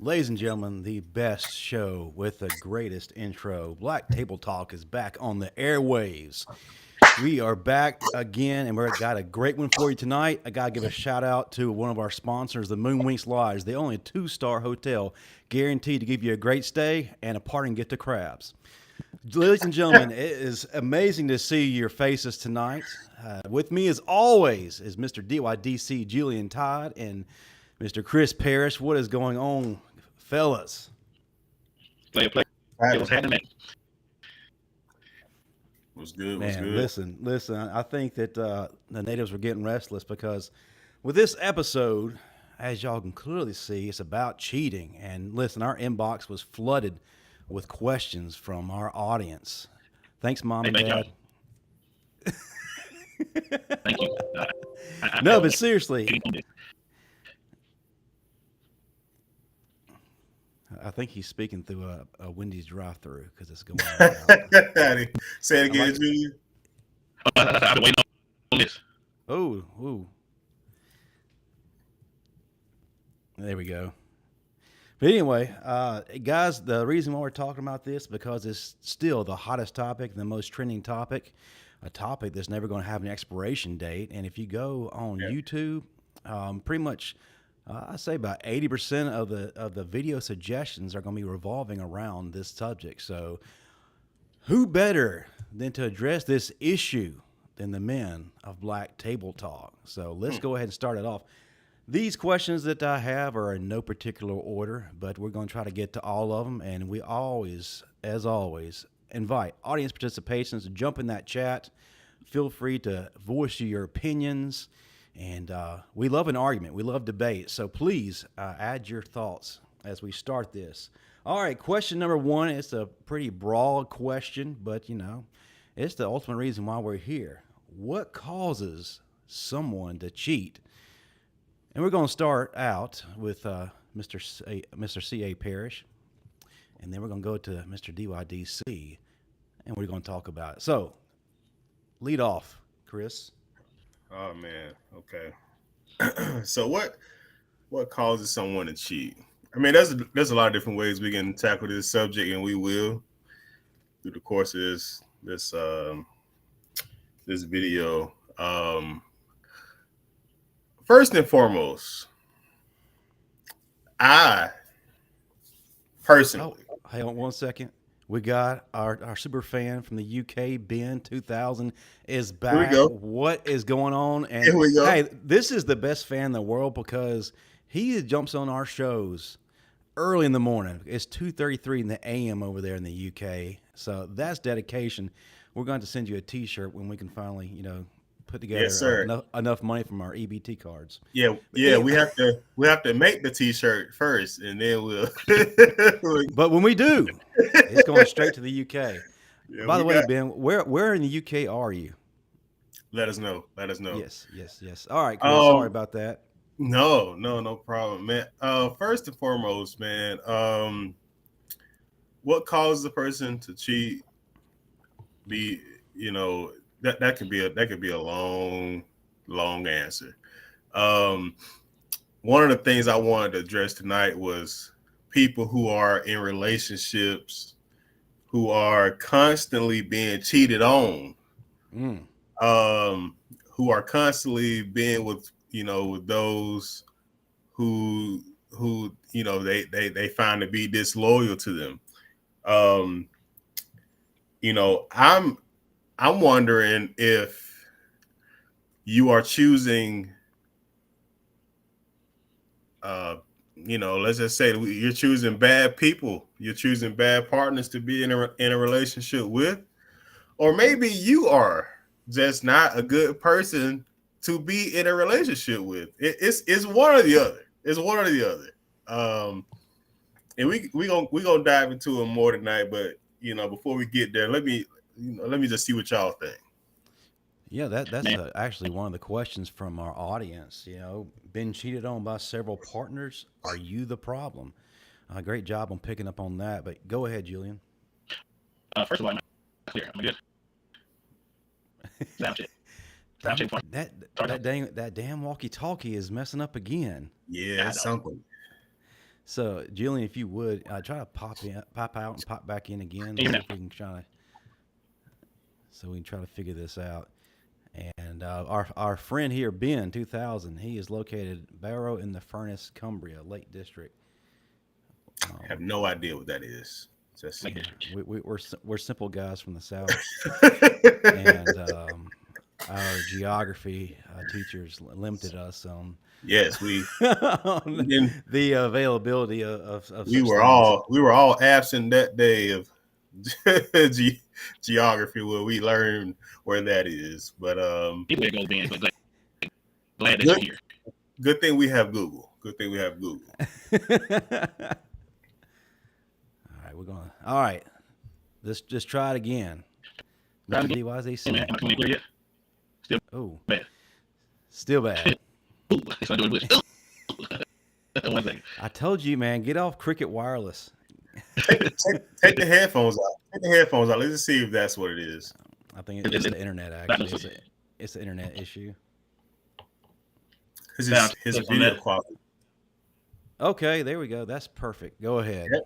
Ladies and gentlemen, the best show with the greatest intro. Black Table Talk is back on the airwaves. We are back again, and we've got a great one for you tonight. I got to give a shout out to one of our sponsors, the Moonwinks Lodge, the only two-star hotel guaranteed to give you a great stay and a parting gift of crabs. Ladies and gentlemen, it is amazing to see your faces tonight. With me, as always, is Mr. DYDC Julian Todd and Mr. Chris Parrish. What is going on, fellas? Play. What's happening? What's good? Man, listen. I think that the natives were getting restless because with this episode, as y'all can clearly see, it's about cheating. And listen, our inbox was flooded with questions from our audience. Thanks, Mom and Dad. Thank you. No, but seriously, I think he's speaking through a Wendy's drive-through because it's going on. Say it again, Julian. I've been waiting on this. Oh. There we go. But anyway, guys, the reason why we're talking about this because it's still the hottest topic, the most trending topic, a topic that's never going to have an expiration date. And if you go on YouTube, pretty much, I say about 80% of the video suggestions are going to be revolving around this subject. So, who better than to address this issue than the men of Black Table Talk? So let's go ahead and start it off. These questions that I have are in no particular order, but we're going to try to get to all of them. And we always, as always, invite audience participation to jump in that chat. Feel free to voice your opinions. And we love an argument. We love debate. So please add your thoughts as we start this. All right, question number one. It's a pretty broad question, but, it's the ultimate reason why we're here. What causes someone to cheat? And we're going to start out with Mr. C.A. Parrish, and then we're going to go to Mr. DYDC, and we're going to talk about it. So, lead off, Chris. Oh man, okay. So what causes someone to cheat? I mean, there's a lot of different ways we can tackle this subject, and we will through the course of this video. First and foremost, I personally. Oh, hang on 1 second. We got our super fan from the UK, Ben 2000, is back. Here we go. What is going on? And Here we go. Hey, this is the best fan in the world because he jumps on our shows early in the morning. It's 2:33 in the a.m. over there in the UK. So that's dedication. We're going to send you a T-shirt when we can finally, put together enough money from our EBT cards. Yeah. We have to make the T-shirt first, and then we'll. But when we do, it's going straight to the UK. Yeah, By the way, Ben, where in the UK are you? Let us know. Yes. All right, Chris, sorry about that. No problem, man. First and foremost, man, what causes a person to cheat? That could be a long answer. One of the things I wanted to address tonight was people who are in relationships who are constantly being cheated on, who are constantly being with those who they find to be disloyal to them. I'm wondering if you are choosing, let's just say you're choosing bad people, you're choosing bad partners to be in a relationship with, or maybe you are just not a good person to be in a relationship with. It's one or the other. It's one or the other. And we gonna dive into it more tonight, but before we get there, let me just see what y'all think. Yeah, that's actually one of the questions from our audience. Been cheated on by several partners. Are you the problem? Great job on picking up on that. But go ahead, Julian. First of all, I'm not clear. Am I good? That damn walkie-talkie is messing up again. Yeah, it's something. So, Julian, if you would try to pop out, and pop back in again. Can you See hear if we can try to figure this out. And our friend here, Ben 2000, he is located Barrow in the Furnace, Cumbria, Lake District. I have no idea what that is. Just me? We're simple guys from the South, and our geography teachers limited us on yes, we on didn't. the availability of We such were things. all absent that day of geography where we learned where that is. But People that goes Ben, but glad that good you're here. good thing we have Google. Good thing we have Google. All right. Let's just try it again. Try it Mr. again. DYZ Hey, man, am I coming in clear yet? Still Oh, bad. still bad. Ooh, it's not doing good. One second. I told you, man, get off Cricket Wireless. Take the headphones out. Take the headphones out. Let's just see if that's what it is. I think it's the internet, actually. It's the internet issue. His Sounds video that. quality. Okay, there we go. That's perfect. Go ahead. Yep.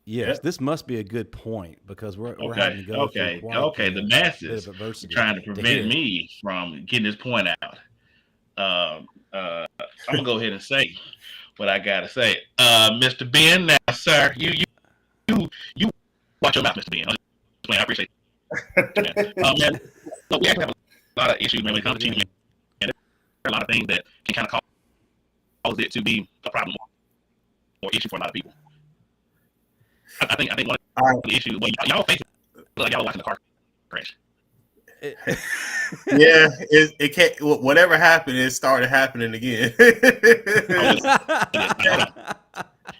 Yeah. This must be a good point because we're Okay. having to go Okay. through quite Okay. The bit masses of adversity trying to to prevent hear it. me from getting this point out. I'm gonna go ahead and say what I gotta say. Mr. Ben, now, sir, you watch your mouth, Mr. Ben. I'm just playing. I appreciate it. Man, look, we actually have a lot of issues, man, when it comes to cheating, man. And there are a lot of things that can kind of cause it to be a problem or issue for a lot of people. I think one of the issues, well, y'all face it like y'all watching a car crash. Yeah, it can't. Whatever happened, it started happening again.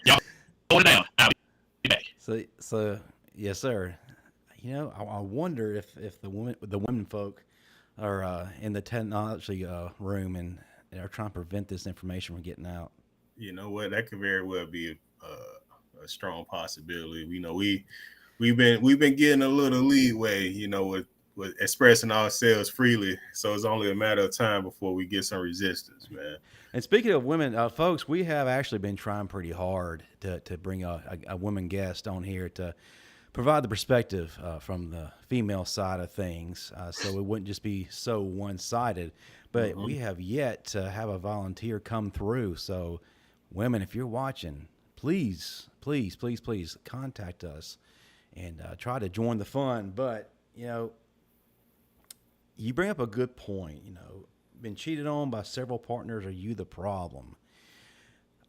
Y'all hold it down. I'll be back. So yes, sir. You know, I wonder if the women folk are in the technology room and are trying to prevent this information from getting out. You know what? That could very well be a strong possibility. You know, we've been getting a little leeway. You know, with expressing ourselves freely. So it's only a matter of time before we get some resistance, man. And speaking of women, folks, we have actually been trying pretty hard to bring a woman guest on here to provide the perspective from the female side of things, so it wouldn't just be so one-sided. But we have yet to have a volunteer come through. So, women, if you're watching, please contact us and try to join the fun. But you know, you bring up a good point. You know, been cheated on by several partners. Are you the problem?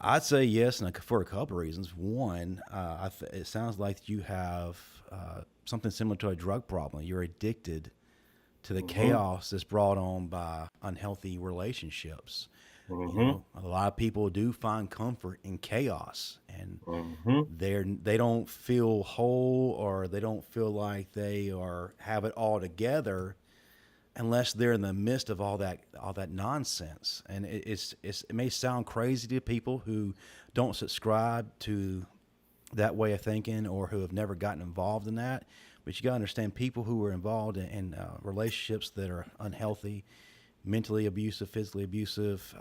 I'd say yes, and for a couple of reasons. One, it sounds like you have something similar to a drug problem. You're addicted to the chaos that's brought on by unhealthy relationships. You know, a lot of people do find comfort in chaos, and they don't feel whole, or they don't feel like they have it all together unless they're in the midst of all that nonsense. And it may sound crazy to people who don't subscribe to that way of thinking or who have never gotten involved in that. But you got to understand, people who are involved in relationships that are unhealthy, mentally abusive, physically abusive,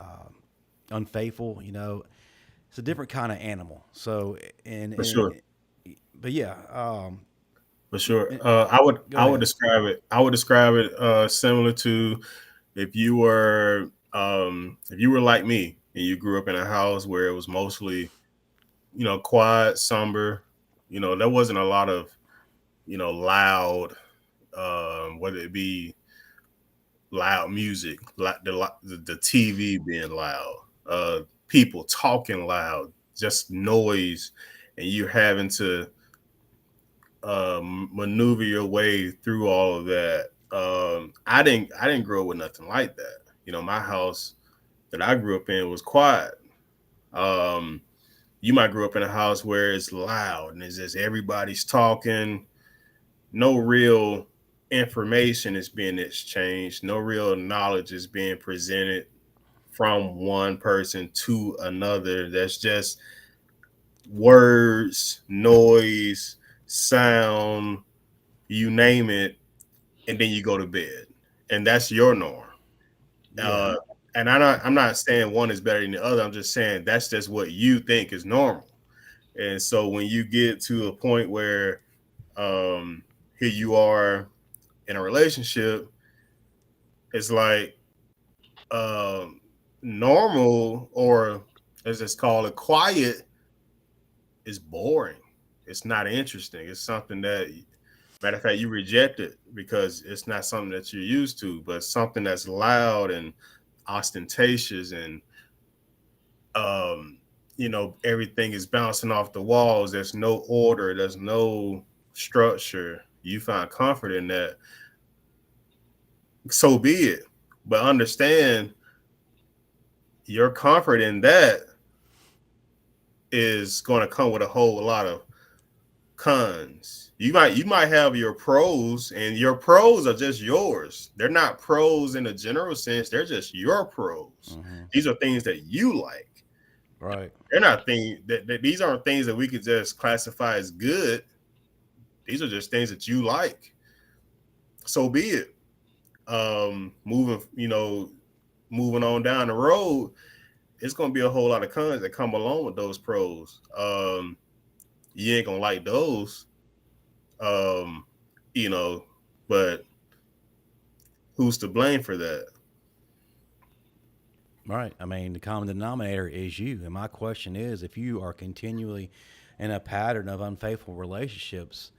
unfaithful, you know, it's a different kind of animal. So, For sure. But yeah, For sure. I would describe it similar to if you were like me and you grew up in a house where it was mostly, you know, quiet, somber. You know, there wasn't a lot of, you know, loud, whether it be loud music, like the TV being loud, people talking loud, just noise, and you're having to maneuver your way through all of that. I didn't grow up with nothing like that. You know, my house that I grew up in was quiet. You might grow up in a house where it's loud and it's just everybody's talking. No real information is being exchanged. No real knowledge is being presented from one person to another. That's just words, noise, sound, you name it, and then you go to bed. And that's your norm. Yeah. And I'm not saying one is better than the other. I'm just saying that's just what you think is normal. And so when you get to a point where here you are in a relationship, it's like normal, or as it's called, a quiet, is boring. It's not interesting. It's something that, matter of fact, you reject it because it's not something that you're used to, but something that's loud and ostentatious and everything is bouncing off the walls. There's no order, there's no structure. You find comfort in that, so be it. But understand your comfort in that is going to come with a whole lot of cons. You might have your pros, and your pros are just yours. They're not pros in a general sense. They're just your pros. Mm-hmm. These are things that you like. Right. They're not things that these aren't things that we could just classify as good. These are just things that you like. So be it. Moving on down the road, it's going to be a whole lot of cons that come along with those pros. You ain't gonna like those, but who's to blame for that? Right. I mean, the common denominator is you. And my question is, if you are continually in a pattern of unfaithful relationships,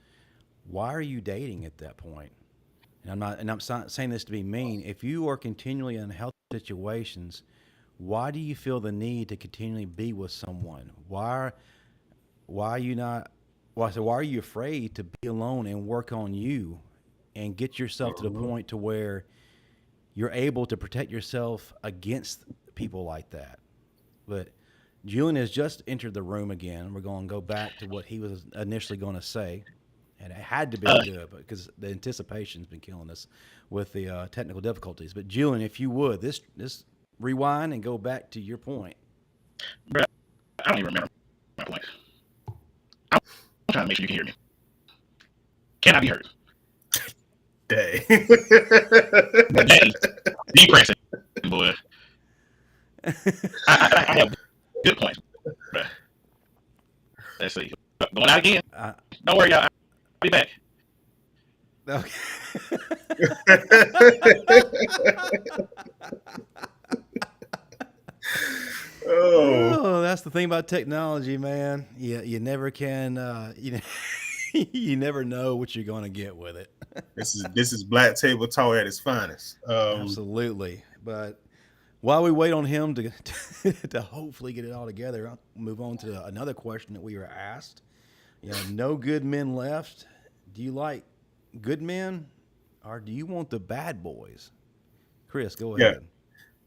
why are you dating at that point? And I'm not saying this to be mean. If you are continually in unhealthy situations, why do you feel the need to continually be with someone? Why are you not? Why are you afraid to be alone and work on you, and get yourself to the point to where you're able to protect yourself against people like that? But Julian has just entered the room again. We're going to go back to what he was initially going to say, and it had to be good because the anticipation's been killing us with the technical difficulties. But Julian, if you would, this rewind and go back to your point. Bruh, I don't even remember my point. I'm trying to make sure you can hear me. Can I be heard? Day. Depressing, boy. I have good points. Bruh. Let's see. Going out again? Don't worry, y'all. I'll be back. Okay. Oh, that's the thing about technology, man. You never can. You never know what you're going to get with it. This is Black Table Talk at its finest. Absolutely. But while we wait on him to hopefully get it all together, I'll move on to another question that we were asked. No good men left. Do you like good men, or do you want the bad boys? Chris, go ahead. Yeah.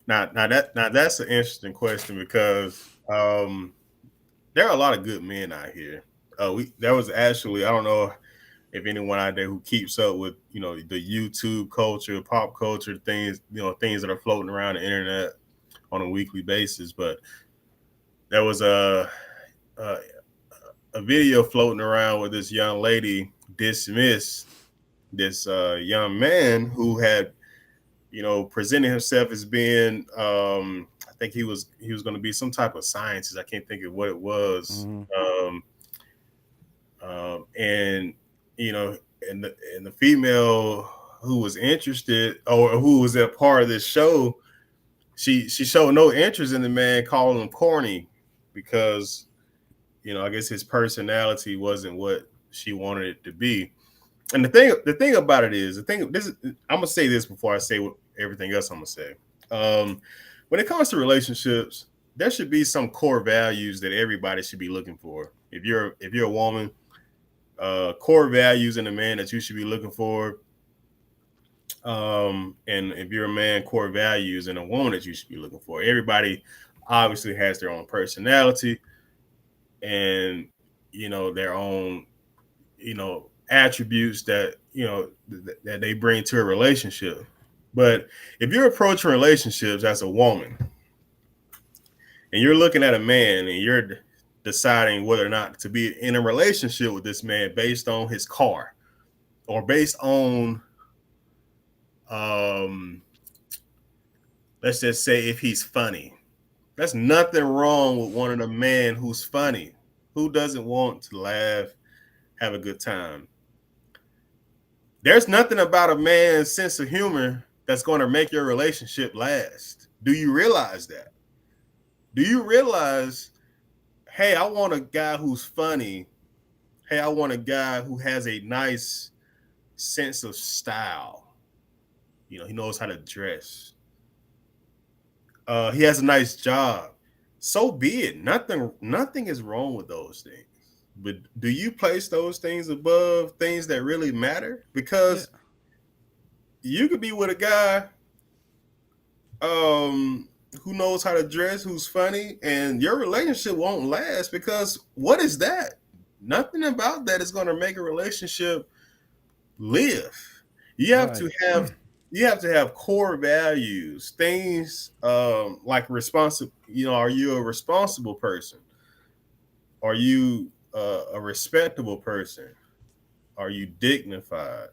Now that's an interesting question because there are a lot of good men out here. There was actually, I don't know if anyone out there who keeps up with the YouTube culture, pop culture things, things that are floating around the internet on a weekly basis, but there was a video floating around where this young lady dismissed this young man who had presented himself as being I think he was going to be some type of scientist. I can't think of what it was. Mm-hmm. And the female who was interested or who was a part of this show, she showed no interest in the man, calling him corny because I guess his personality wasn't what she wanted it to be. And the thing about it is, I'm gonna say this before I say everything else I'm gonna say. When it comes to relationships, there should be some core values that everybody should be looking for. If you're a woman, core values in a man that you should be looking for. And if you're a man, core values in a woman that you should be looking for. Everybody obviously has their own personality and their own attributes that that they bring to a relationship. But if you're approaching relationships as a woman and you're looking at a man and you're deciding whether or not to be in a relationship with this man based on his car or based on let's just say if he's funny. There's nothing wrong with wanting a man who's funny. Who doesn't want to laugh, have a good time? There's nothing about a man's sense of humor that's going to make your relationship last. Do you realize that? Do you realize, hey, I want a guy who's funny. Hey, I want a guy who has a nice sense of style. You know, he knows how to dress. He has a nice job. So be it. Nothing is wrong with those things. But do you place those things above things that really matter? Because you could be with a guy who knows how to dress, who's funny, and your relationship won't last because what is that? Nothing about that is going to make a relationship live. You have to have core values, things like responsible. You know, are you a responsible person? Are you a respectable person? Are you dignified?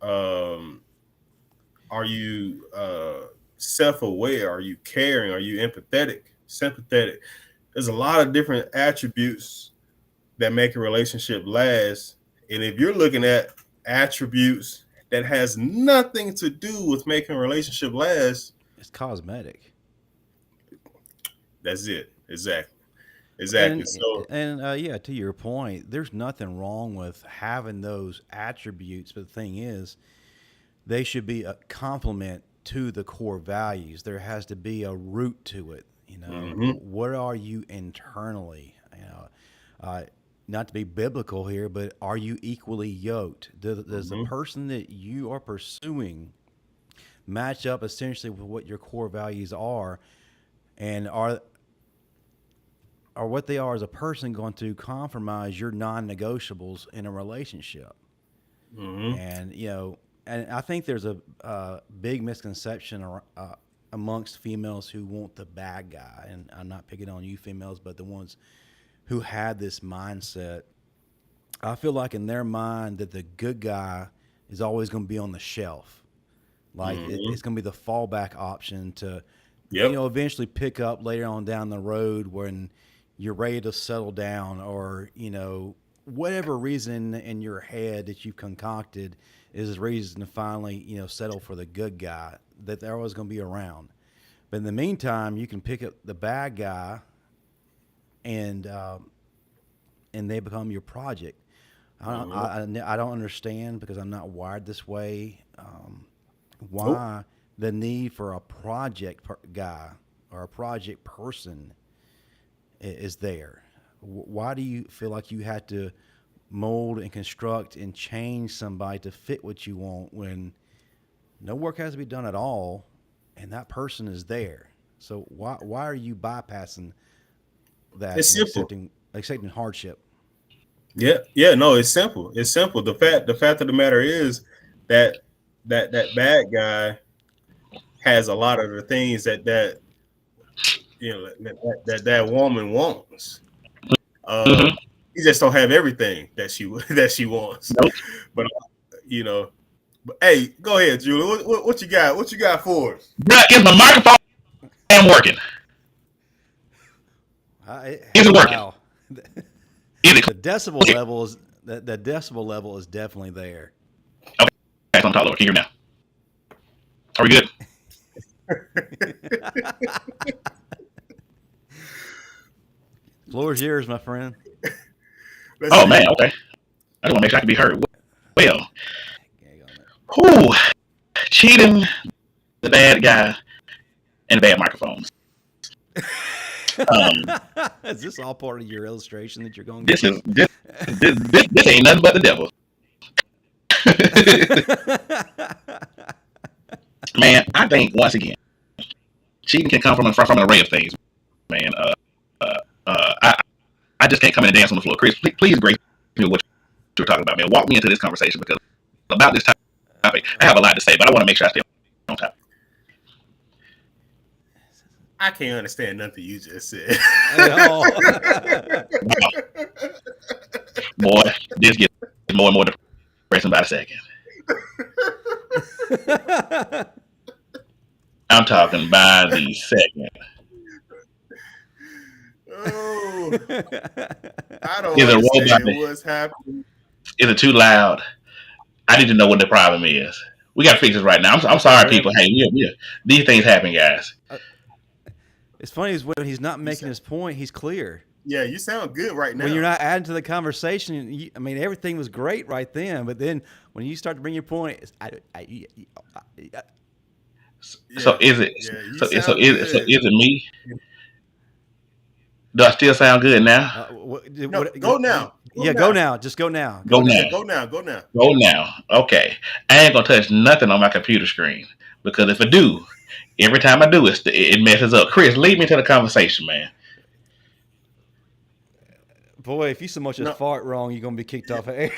Are you self-aware? Are you caring? Are you empathetic? Sympathetic? There's a lot of different attributes that make a relationship last. And if you're looking at attributes that has nothing to do with making a relationship last, it's cosmetic. That's it. Exactly. Yeah, to your point, there's nothing wrong with having those attributes, but the thing is, they should be a complement to the core values. There has to be a root to it. You know, what are you internally? You know, not to be biblical here, but are you equally yoked? Does the person that you are pursuing match up essentially with what your core values are, and are what they are as a person going to compromise your non-negotiables in a relationship? And you know, and I think there's a big misconception amongst females who want the bad guy, and I'm not picking on you females, but the ones who had this mindset. I feel like in their mind that the good guy is always going to be on the shelf, like it's going to be the fallback option to, you know, eventually pick up later on down the road when you're ready to settle down, or you know, whatever reason in your head that you've concocted is a reason to finally, you know, settle for the good guy, that they're always going to be around. But in the meantime, you can pick up the bad guy, and they become your project. I don't understand, because I'm not wired this way. Why the need for a project guy or a project person is there? Why do you feel like you had to mold and construct and change somebody to fit what you want when no work has to be done at all, and that person is there? So why are you bypassing that? It's simple. Accepting hardship. Yeah, no, it's simple. It's simple. The fact of the matter is that bad guy has a lot of the things that you know that woman wants. He just don't have everything that she wants. Nope. But you know, hey, go ahead, Julie. What you got? What you got for us? Bruh, is my microphone working? Is it working? Wow. Is it The decibel level is definitely there. okay? So I'm talking. Can you hear me now? Are we good? Floor is yours, my friend. Oh man, okay. I just want to make sure I can be heard. Well, cheating, the bad guy, and bad microphones. Is this all part of your illustration that you're going? This ain't nothing but the devil. Man, I think once again, cheating can come from an array of things. Man, I just can't come in and dance on the floor. Chris, please grace me with what you're talking about, man. Walk me into this conversation, because about this topic, I have a lot to say, but I want to make sure I stay on topic. I can't understand nothing you just said. Wow. Boy, this gets more and more depressing by the second. I'm talking by the second. Oh, I don't Is a robot? understand what's happening. Is it too loud? I need to know what the problem is. We got to fix this right now. I'm Okay, sorry, whatever. people. Hey, these things happen, guys. It's funny is when he's not You making sound, his point, he's clear. yeah, you sound good right When you're now. not adding to the conversation, I mean, everything was great right then. But then when you start to bring your point, So Yeah, is it? yeah, you So sound is good. it me? Do I still sound good now? No, go now. Go yeah, go now. now. Just go now. Go Go Yeah, now. now. go now. Go now. Go now. Okay. I ain't gonna touch nothing on my computer screen because if I do, every time I do, it messes up. Chris, lead me to the conversation, man. Boy, if you so much as No, fart wrong, you're gonna be kicked off of air.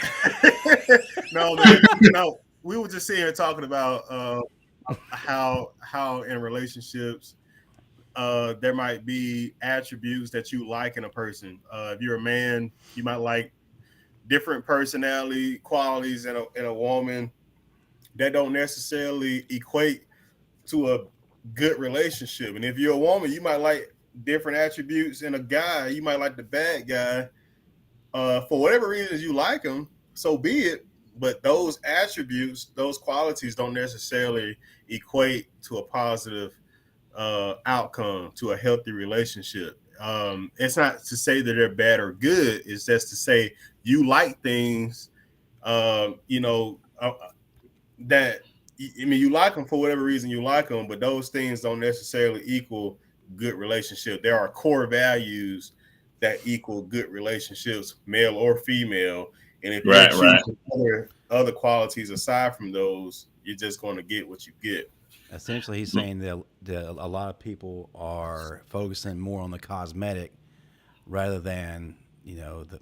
no, man. No, we were just sitting here talking about how in relationships there might be attributes that you like in a person. If you're a man, you might like different personality qualities in a woman that don't necessarily equate to a good relationship. And if you're a woman, you might like different attributes in a guy. You might like the bad guy. For whatever reasons you like him, so be it. But those attributes, those qualities, don't necessarily equate to a positive outcome, to a healthy relationship. It's not to say that they're bad or good. It's just to say you like things, you know, that I mean, you like them for whatever reason you like them, but those things don't necessarily equal good relationship. There are core values that equal good relationships, male or female. And if you're Right, right. choosing other qualities aside from those, you're just going to get what you get. Essentially, he's saying that a lot of people are focusing more on the cosmetic rather than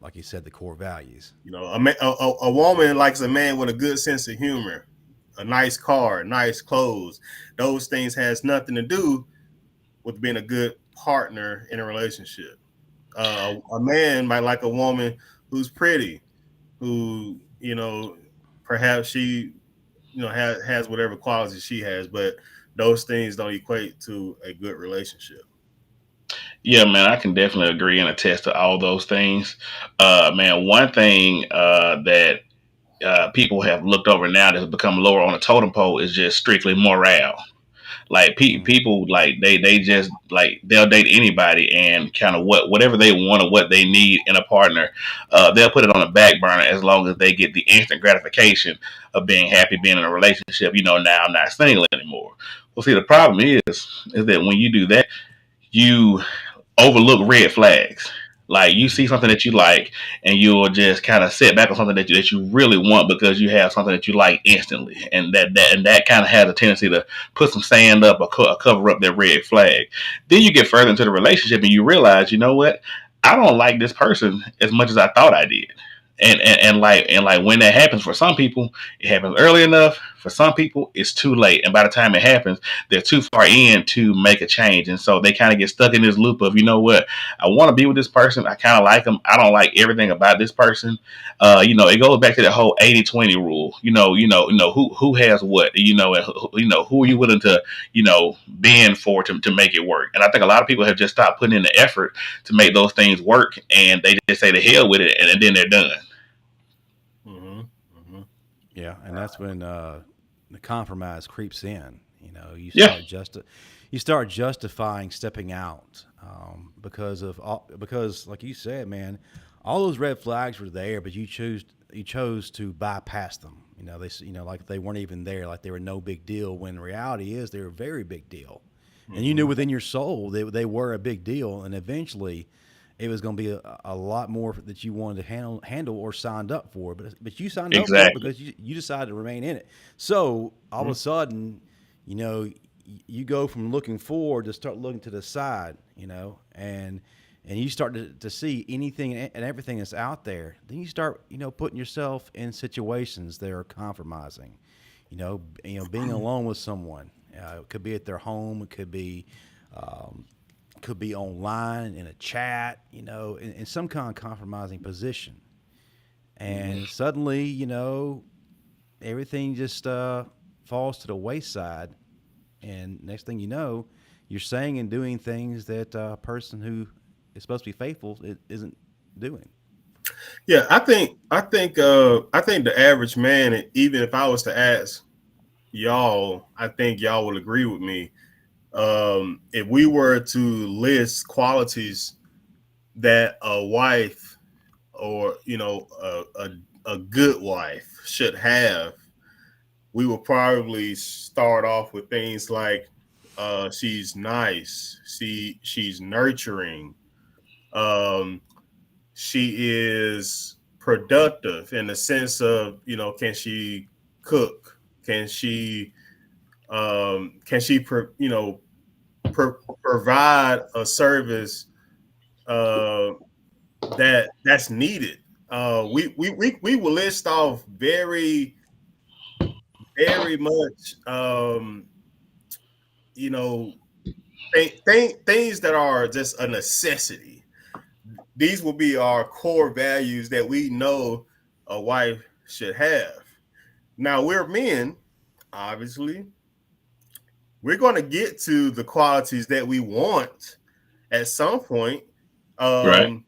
like you said, the core values. You know, a woman likes a man with a good sense of humor, a nice car, nice clothes. Those things has nothing to do with being a good partner in a relationship. A man might like a woman who's pretty, who perhaps she has whatever qualities she has, but those things don't equate to a good relationship. Yeah, man, I can definitely agree and attest to all those things. Man, one thing that people have looked over now that's become lower on the totem pole is just strictly morale. Like Mm. people, like they just like they'll date anybody and kind of whatever they want or what they need in a partner, they'll put it on the back burner as long as they get the instant gratification of being happy, being in a relationship. Now I'm not single anymore. Well, see, the problem is that when you do that, you overlook red flags. Like you see something that you like, and you'll just kind of sit back on something that you really want because you have something that you like instantly, and that kind of has a tendency to put some sand up or cover up that red flag. Then you get further into the relationship, and you realize, you know what, I don't like this person as much as I thought I did. And when that happens for some people, it happens early enough. For some people, it's too late. And by the time it happens, they're too far in to make a change. And so they kind of get stuck in this loop of, you know what, I want to be with this person. I kind of like them. I don't like everything about this person. It goes back to the whole 80-20 rule. Who has what, and who are you willing to, bend for to make it work. And I think a lot of people have just stopped putting in the effort to make those things work. And they just say the hell with it. And then they're done. Mm-hmm. Mm-hmm. Yeah, and that's when the compromise creeps in. Yeah. You start justifying stepping out because, like you said, man, all those red flags were there, but you chose to bypass them. Like they weren't even there, like they were no big deal. When the reality is, they're a very big deal, and you knew Mm-hmm. within your soul they were a big deal, and eventually it was going to be a lot more that you wanted to handle or signed up for. But you signed up for it Exactly. because you decided to remain in it. So all of a sudden, you know, you go from looking forward to start looking to the side, and you start to see anything and everything that's out there. Then you start, putting yourself in situations that are compromising. Being alone with someone. It could be at their home. It could be online in a chat, in some kind of compromising position. And suddenly, everything just falls to the wayside. and next thing you know, you're saying and doing things that a person who is supposed to be faithful isn't doing. Yeah, I think the average man, even if I was to ask y'all, I think y'all will agree with me. If we were to list qualities that a wife or a good wife should have, we will probably start off with things like she's nice, she's nurturing, um, she is productive in the sense of, can she cook, can she provide a service uh, that's needed. We will list off very much, you know, things that are just a necessity. These will be our core values that we know a wife should have. Now, we're men, obviously. We're going to get to the qualities that we want at some point. Right.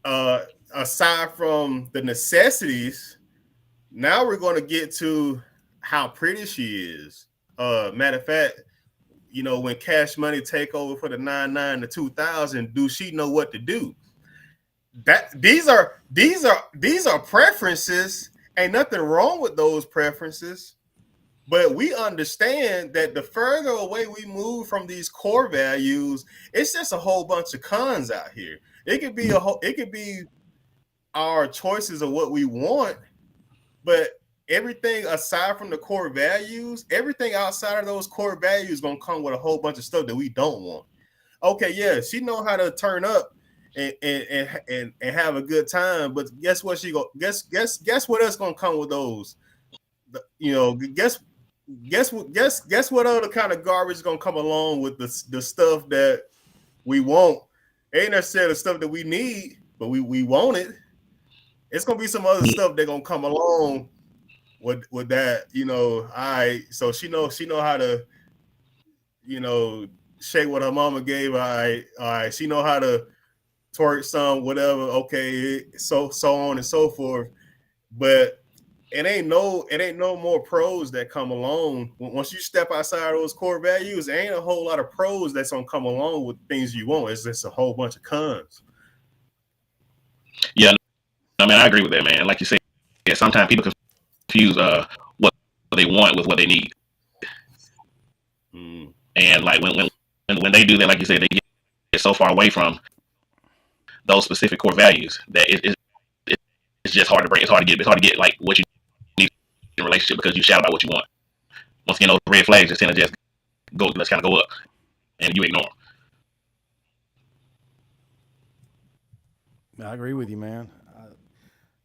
Um, Aside from the necessities, now we're going to get to how pretty she is. Matter of fact, when Cash Money take over for the 99 to 2000, do she know what to do? That these are preferences. Ain't nothing wrong with those preferences, but we understand that the further away we move from these core values, it's just a whole bunch of cons out here. It could be our choices of what we want, but everything aside from the core values, everything outside of those core values gonna come with a whole bunch of stuff that we don't want. Okay, yeah, she know how to turn up and have a good time, but guess what? Guess what else gonna come with those? Guess what other kind of garbage is gonna come along with the stuff that we want? Ain't necessarily the stuff that we need, but we want it. It's gonna be some other stuff that gonna come along with that. All right. So she know how to shake what her mama gave her. All right. She know how to twerk some, whatever. Okay, so on and so forth. But it ain't no more pros that come along once you step outside those core values. There ain't a whole lot of pros that's gonna come along with things you want. It's just a whole bunch of cons. Yeah, I mean, I agree with that, man. Like you said, yeah, sometimes people confuse what they want with what they need, and like when they do that, like you said, they get so far away from those specific core values that it's just hard to break. It's hard to get like what you need in a relationship because you shout about what you want. Once again, those red flags just tend to just let's kind of go up, and you ignore them. I agree with you, man.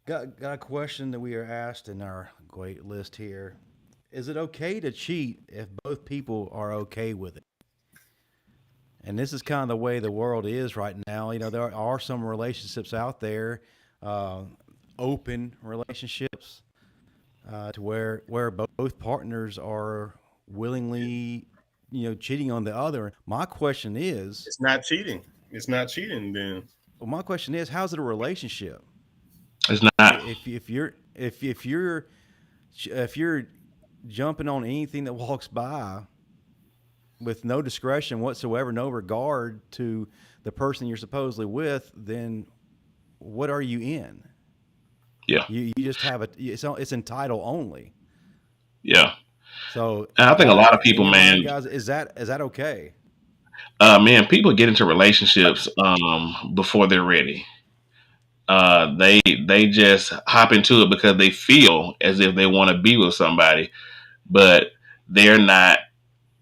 Got a question that we are asked in our great list here. Is it okay to cheat if both people are okay with it? And this is kind of the way the world is right now. There are some relationships out there, open relationships, to where both partners are willingly, cheating on the other. My question is, It's not cheating. It's not cheating. Then my question is, how's it a relationship? It's not. If you're jumping on anything that walks by with no discretion whatsoever, no regard to the person you're supposedly with, then what are you in? Yeah. You just have it's entitled only. Yeah. So And I think a lot of people, man, guys, is that okay? man, people get into relationships before they're ready. They just hop into it because they feel as if they want to be with somebody, but they're not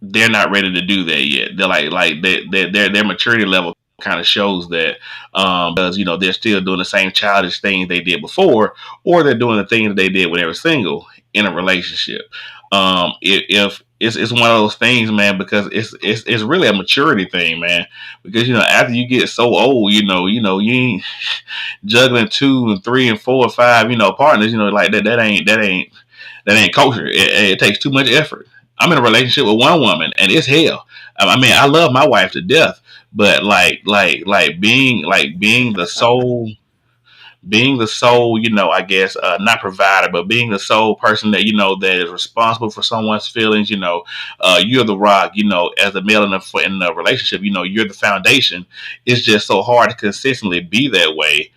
ready to do that yet. They're their maturity level kind of shows that, because they're still doing the same childish things they did before, or they're doing the things they did when they were single in a relationship. If it's one of those things, man, because it's really a maturity thing, man. Because after you get so old, you ain't juggling 2 and 3 and 4 or 5, partners, like that ain't kosher. It takes too much effort. I'm in a relationship with one woman, and it's hell. I mean, I love my wife to death, but being the sole, I guess, not provider, but being the sole person that, that is responsible for someone's feelings, you're the rock, as a male in the relationship, you're the foundation. It's just so hard to consistently be that way.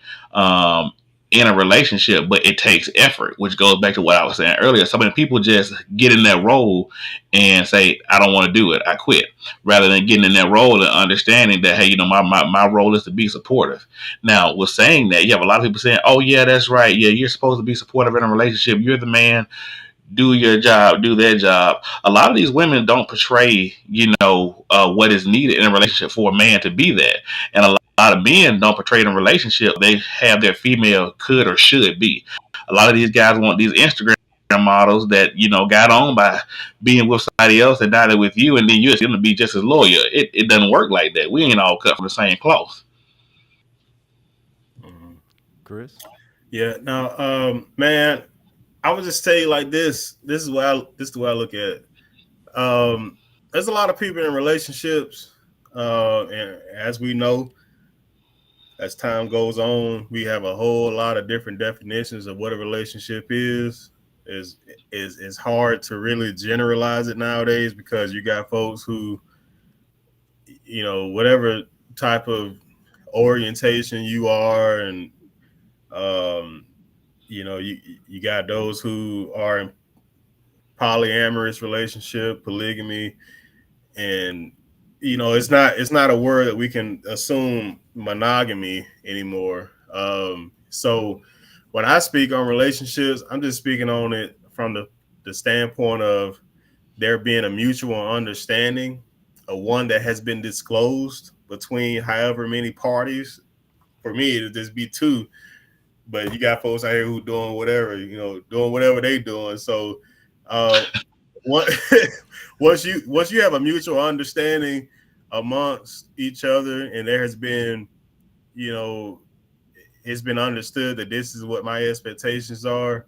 In a relationship, but it takes effort, which goes back to what I was saying earlier. So many people just get in that role and say, I don't want to do it, I quit, rather than getting in that role and understanding that, hey, my role is to be supportive. Now, with saying that, you have a lot of people saying, oh, yeah, that's right. Yeah, you're supposed to be supportive in a relationship. You're the man. Do your job, do their job. A lot of these women don't portray, what is needed in a relationship for a man to be that. And a lot of men don't portray in a relationship they have their female could or should be. A lot of these guys want these Instagram models that, got on by being with somebody else and not with you, and then you're going to be just as loyal. It doesn't work like that. We ain't all cut from the same cloth. Mhm. Chris? Yeah. Now, man, I would just tell you like this. This is the way I look at it. There's a lot of people in relationships, and as we know, as time goes on, we have a whole lot of different definitions of what a relationship is. Is hard to really generalize it nowadays because you got folks who, whatever type of orientation you are, and um, you got those who are in polyamorous relationship, polygamy, and it's not a word that we can assume monogamy anymore. So when I speak on relationships, I'm just speaking on it from the standpoint of there being a mutual understanding, a one that has been disclosed between however many parties. For me, it'd just be two, but you got folks out here who doing whatever, doing whatever they doing. So uh, what once you have a mutual understanding amongst each other, and there has been, you know, it's been understood that this is what my expectations are,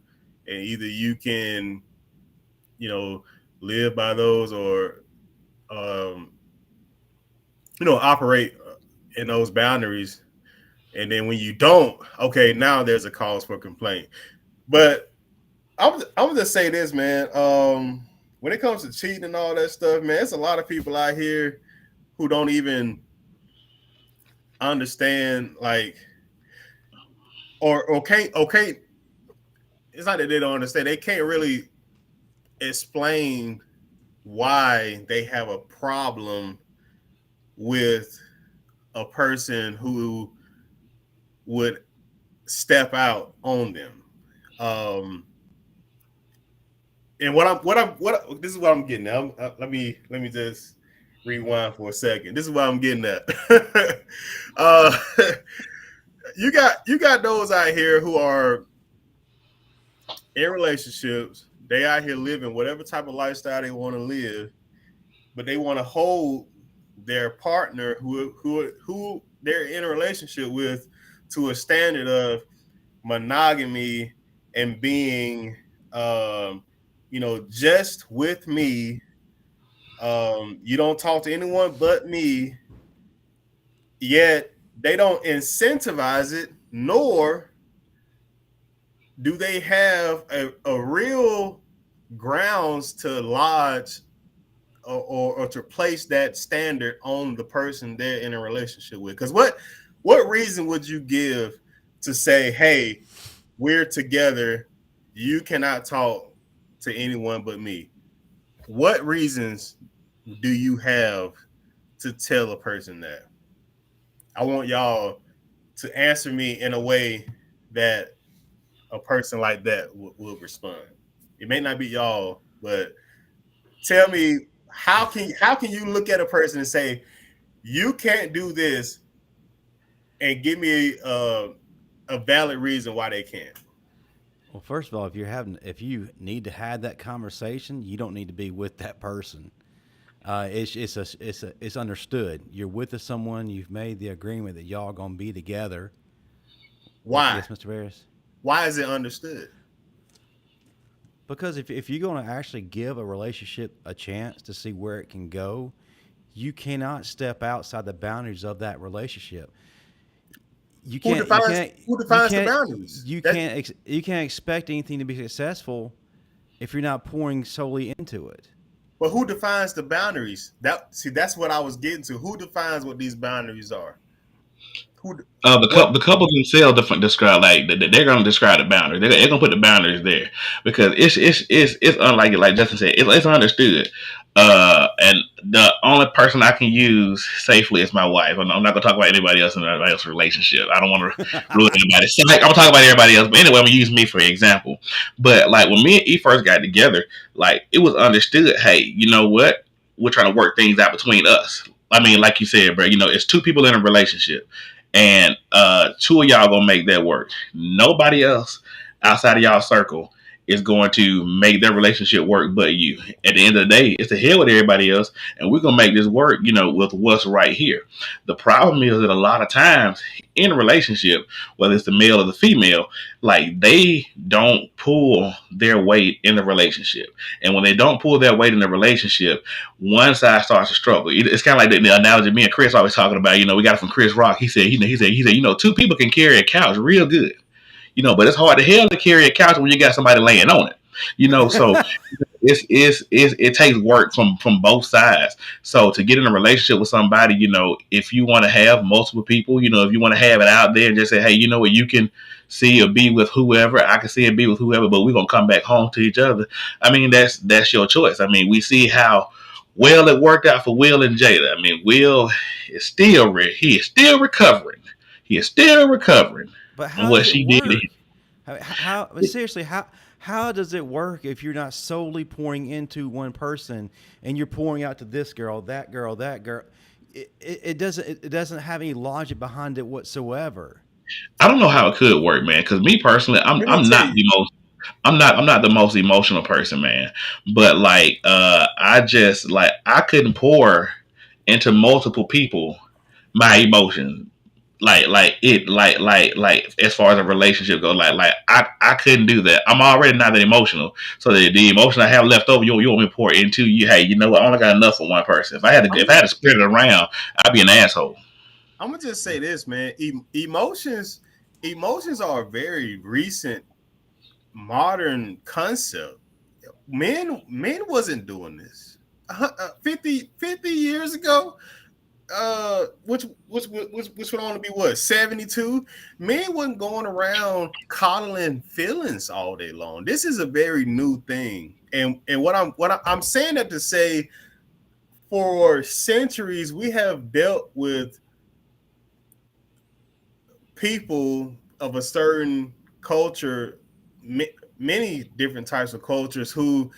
and either you can, you know, live by those, or um, operate in those boundaries. And then when you don't, okay, now there's a cause for complaint. But I'm gonna just say this, man. When it comes to cheating and all that stuff, man, it's a lot of people out here who don't even understand, like, or okay. It's not that they don't understand; they can't really explain why they have a problem with a person who would step out on them. Um, and what this is what I'm getting at. Let me just rewind for a second. This is what I'm getting at. uh, you got those out here who are in relationships. They out here living whatever type of lifestyle they want to live, but they want to hold their partner who they're in a relationship with to a standard of monogamy and being just with me. You don't talk to anyone but me, yet they don't incentivize it, nor do they have a real grounds to lodge, or to place that standard on the person they're in a relationship with. Because what reason would you give to say, hey, we're together, you cannot talk to anyone but me? What reasons do you have to tell a person that? I want y'all to answer me in a way that a person like that will respond. It may not be y'all, but tell me, how can you look at a person and say you can't do this, and give me a valid reason why they can't? Well, first of all, if you need to have that conversation, you don't need to be with that person. It's understood. You're with someone. You've made the agreement that y'all gonna be together. Why? Yes, Mr. Harris. Why is it understood? Because if you're going to actually give a relationship a chance to see where it can go, you cannot step outside the boundaries of that relationship. You Who can't. You defines can't. who You defines the can't. boundaries? You That can't. You can't expect anything to be successful if you're not pouring solely into it. but who defines the boundaries? That's what I was getting to. Who defines what these boundaries are? Who what The couple themselves describe like they're going to describe the boundaries. They're going to put the boundaries there because it's unlike it. Like Justin said, it's understood. And the only person I can use safely is my wife. I'm not going to talk about anybody else in anybody else's relationship. I don't want to ruin anybody. So, like, I'm going to talk about everybody else. But anyway, I'm going to use me for example. But like when me and E first got together, like it was understood. Hey, you know what? We're trying to work things out between us. I mean, like you said, bro. You know, it's two people in a relationship and two of y'all gonna make that work. Nobody else outside of y'all circle is going to make their relationship work but you. At the end of the day, it's the hell with everybody else, and we're gonna make this work, you know, with what's right here. The problem is that a lot of times in a relationship, whether it's the male or the female, like they don't pull their weight in the relationship. And when they don't pull their weight in the relationship, one side starts to struggle. It's kind of like the analogy me and Chris always talking about. You know, we got it from Chris Rock. He said, you know, two people can carry a couch real good. You know, but it's hard to hell to carry a couch when you got somebody laying on it. You know, so it takes work from both sides. So to get in a relationship with somebody, you know, if you want to have multiple people, you know, if you want to have it out there and just say, hey, you know what, you can see or be with whoever, I can see and be with whoever, but we're gonna come back home to each other. I mean, that's your choice. I mean, we see how well it worked out for Will and Jada. I mean, Will is he is still recovering. He is still recovering But from how what does it she did to him. work? But seriously, how does it work if you're not solely pouring into one person and you're pouring out to this girl, that girl, that girl? It doesn't have any logic behind it whatsoever. I don't know how it could work, man. Because me personally, let me tell you. I'm not the most emotional person, man. But like I just like I couldn't pour into multiple people my emotions. Like as far as a relationship goes, I couldn't do that. I'm already not that emotional. So the emotion I have left over, you want me to pour into you, hey, you know what, I only got enough for one person. I'm If I had to spread it around, I'd be an asshole. I'm gonna just say this, man. Emotions are a very recent modern concept. Men wasn't doing this 50 years ago. Which would only be what 72. Men wasn't going around coddling feelings all day long. This is a very new thing, and I'm saying that to say, for centuries we have dealt with people of a certain culture, many different types of cultures, who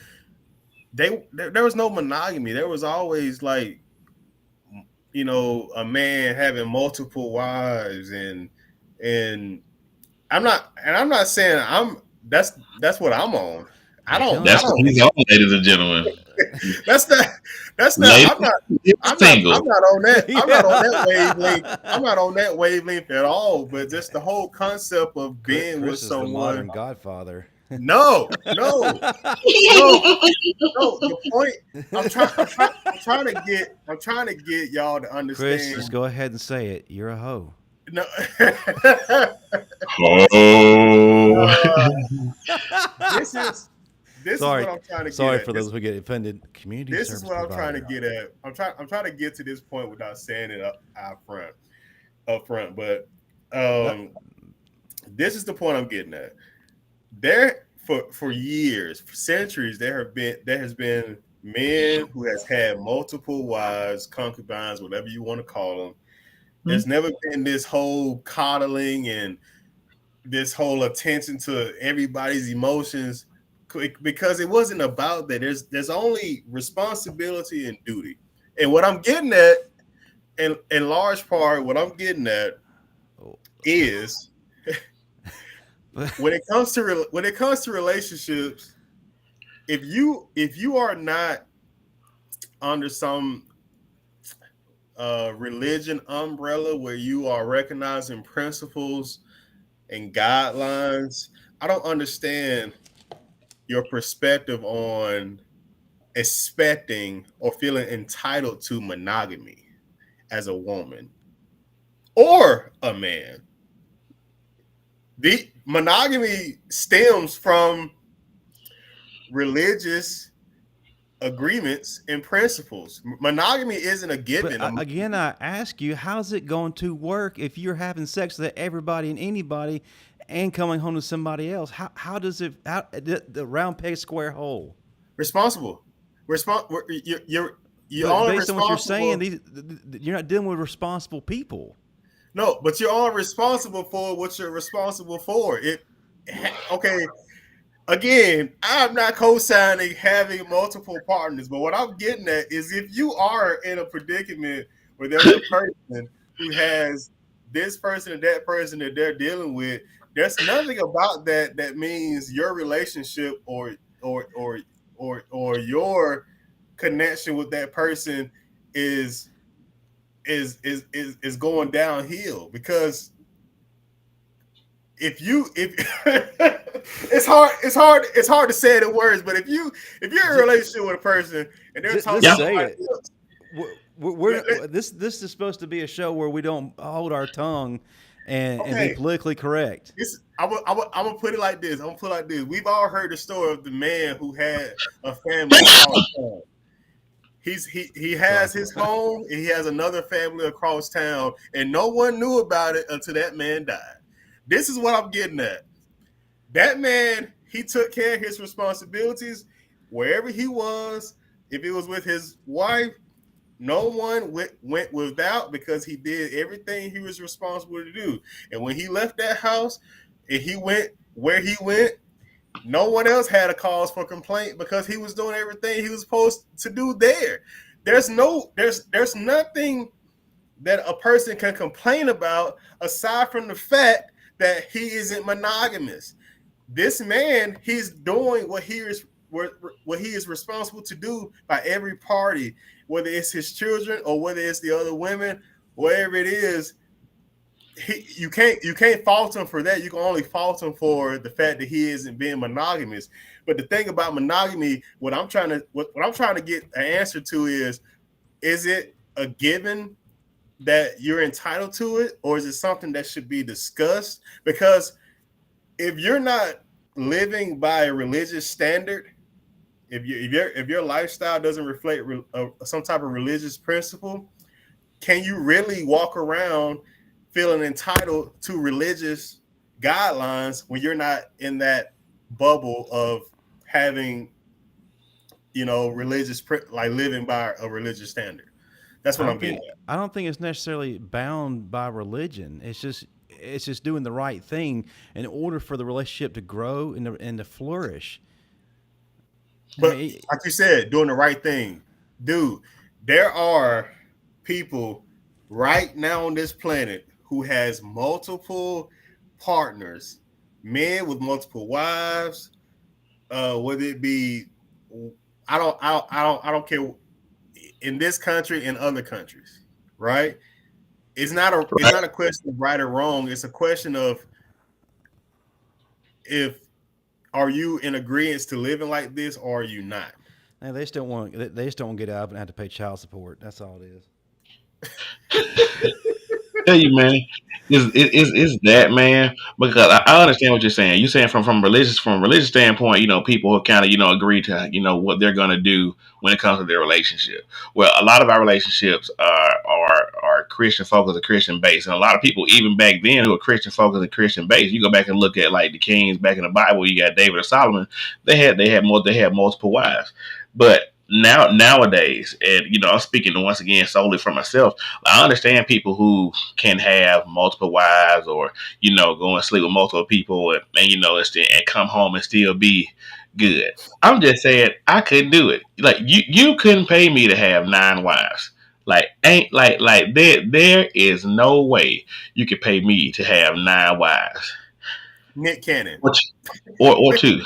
there was no monogamy. There was always, like, a man having multiple wives, and I'm not saying that's what I'm on. I I'm don't telling I That's you, what don't he's on, ladies and gentlemen. that's not that's not Ladies, I'm single. not on that. I'm not on that wavelength. I'm yeah. not on that wavelength at all. But just the whole concept of being with Chris is the someone. modern Godfather. No, no, no, no. The point I'm trying to get y'all to Chris, understand. just go ahead and say it. You're a hoe. No, Oh. this is Sorry, what I'm trying to get sorry at. for those who get offended. Community This is service what I'm trying to provider. get at. I'm trying to get to this point without saying it up front. But No, this is the point I'm getting at. There for years, for centuries, there has been men who has had multiple wives, concubines, whatever you want to call them. There's never been this whole coddling and this whole attention to everybody's emotions, because it wasn't about that. There's only responsibility and duty. And what I'm getting at, in large part, what I'm getting at oh, is, when it comes to relationships, if you are not under some religion umbrella where you are recognizing principles and guidelines, I don't understand your perspective on expecting or feeling entitled to monogamy as a woman or a man. The monogamy stems from religious agreements and principles. Monogamy isn't a given. But again, I ask you, how's it going to work if you're having sex with everybody and anybody and coming home to somebody else? How does it, the round peg square hole? Responsible. You're But only based on what you're saying, responsible. you're not dealing with responsible people. No, but you're only responsible for what you're responsible for. Okay. Again, I'm not co-signing having multiple partners, but what I'm getting at is if you are in a predicament where there's a person who has this person and that person that they're dealing with, there's nothing about that means your relationship or your connection with that person is going downhill, because if it's hard to say it in words, but if you're in a relationship with a person and they're talking Just about say it. This is supposed to be a show where we don't hold our tongue and be politically correct. I'm gonna put it like this. We've all heard the story of the man who had a family across town. He has his home and he has another family across town, and no one knew about it until that man died. This is what I'm getting at. That man, he took care of his responsibilities wherever he was. If it was with his wife, no one went without, because he did everything he was responsible to do. And when he left that house and he went where he went, no one else had a cause for complaint because he was doing everything he was supposed to do there. There's nothing that a person can complain about aside from the fact that he isn't monogamous. This man, he's doing what he is responsible to do by every party, whether it's his children or whether it's the other women, whatever it is. You can't fault him for that. You can only fault him for the fact that he isn't being monogamous. But the thing about monogamy, what I'm trying to get an answer to is it a given that you're entitled to it, or is it something that should be discussed? Because if you're not living by a religious standard, if your lifestyle doesn't reflect some type of religious principle, can you really walk around feeling entitled to religious guidelines when you're not in that bubble of having, religious, like living by a religious standard? That's what I'm getting at. I don't think it's necessarily bound by religion. It's just doing the right thing in order for the relationship to grow and to flourish. But like you said, doing the right thing. Dude, there are people right now on this planet who has multiple partners, men with multiple wives, whether it be, I don't care, in this country and other countries, right? It's not a question of right or wrong. It's a question of, are you in agreement to living like this, or are you not? And they just don't want to get out and have to pay child support. That's all it is. Tell you, man, is that, man? Because I understand what you're saying. You're saying from a religious standpoint, people who kind of agree to what they're gonna do when it comes to their relationship. Well, a lot of our relationships are Christian focused and Christian based, and a lot of people even back then who are Christian focused and Christian based. You go back and look at like the kings back in the Bible. You got David or Solomon. They had multiple wives, but nowadays, and I'm speaking once again solely for myself. I understand people who can have multiple wives, or go and sleep with multiple people, and and come home and still be good. I'm just saying I couldn't do it. Like you couldn't pay me to have 9 wives. Like ain't like there is no way you could pay me to have 9 wives. Nick Cannon. Or 2.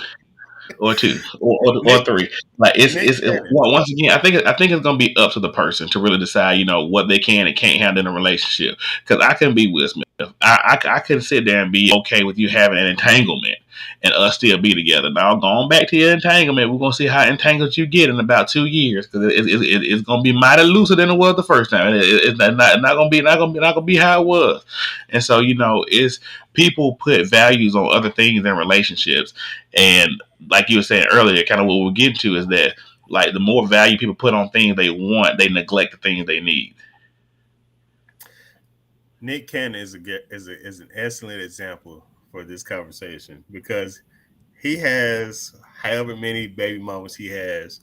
Or 2, or 3. Like it's once again, I think it's gonna be up to the person to really decide, what they can and can't handle in a relationship. Because I can be Will Smith. I can sit there and be okay with you having an entanglement, and us still be together. Now, going back to your entanglement, we're gonna see how entangled you get in about 2 years, because it's gonna be mighty looser than it was the first time. It's not gonna be how it was. And so, it's people put values on other things in relationships, and like you were saying earlier, kind of what we're getting to is that, like, the more value people put on things they want, they neglect the things they need. Nick Cannon is an excellent example for this conversation, because he has however many baby mamas he has.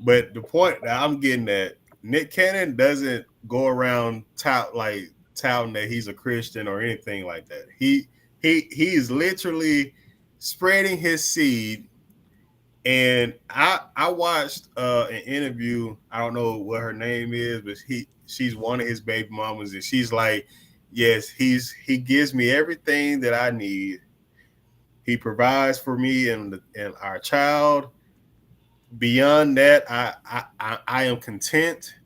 But the point that I'm getting at, Nick Cannon doesn't go around touting that he's a Christian or anything like that. He is literally spreading his seed. And I watched an interview. I don't know what her name is, but she's one of his baby mamas, and she's like, yes, he gives me everything that I need. He provides for me and our child. Beyond that, I am content.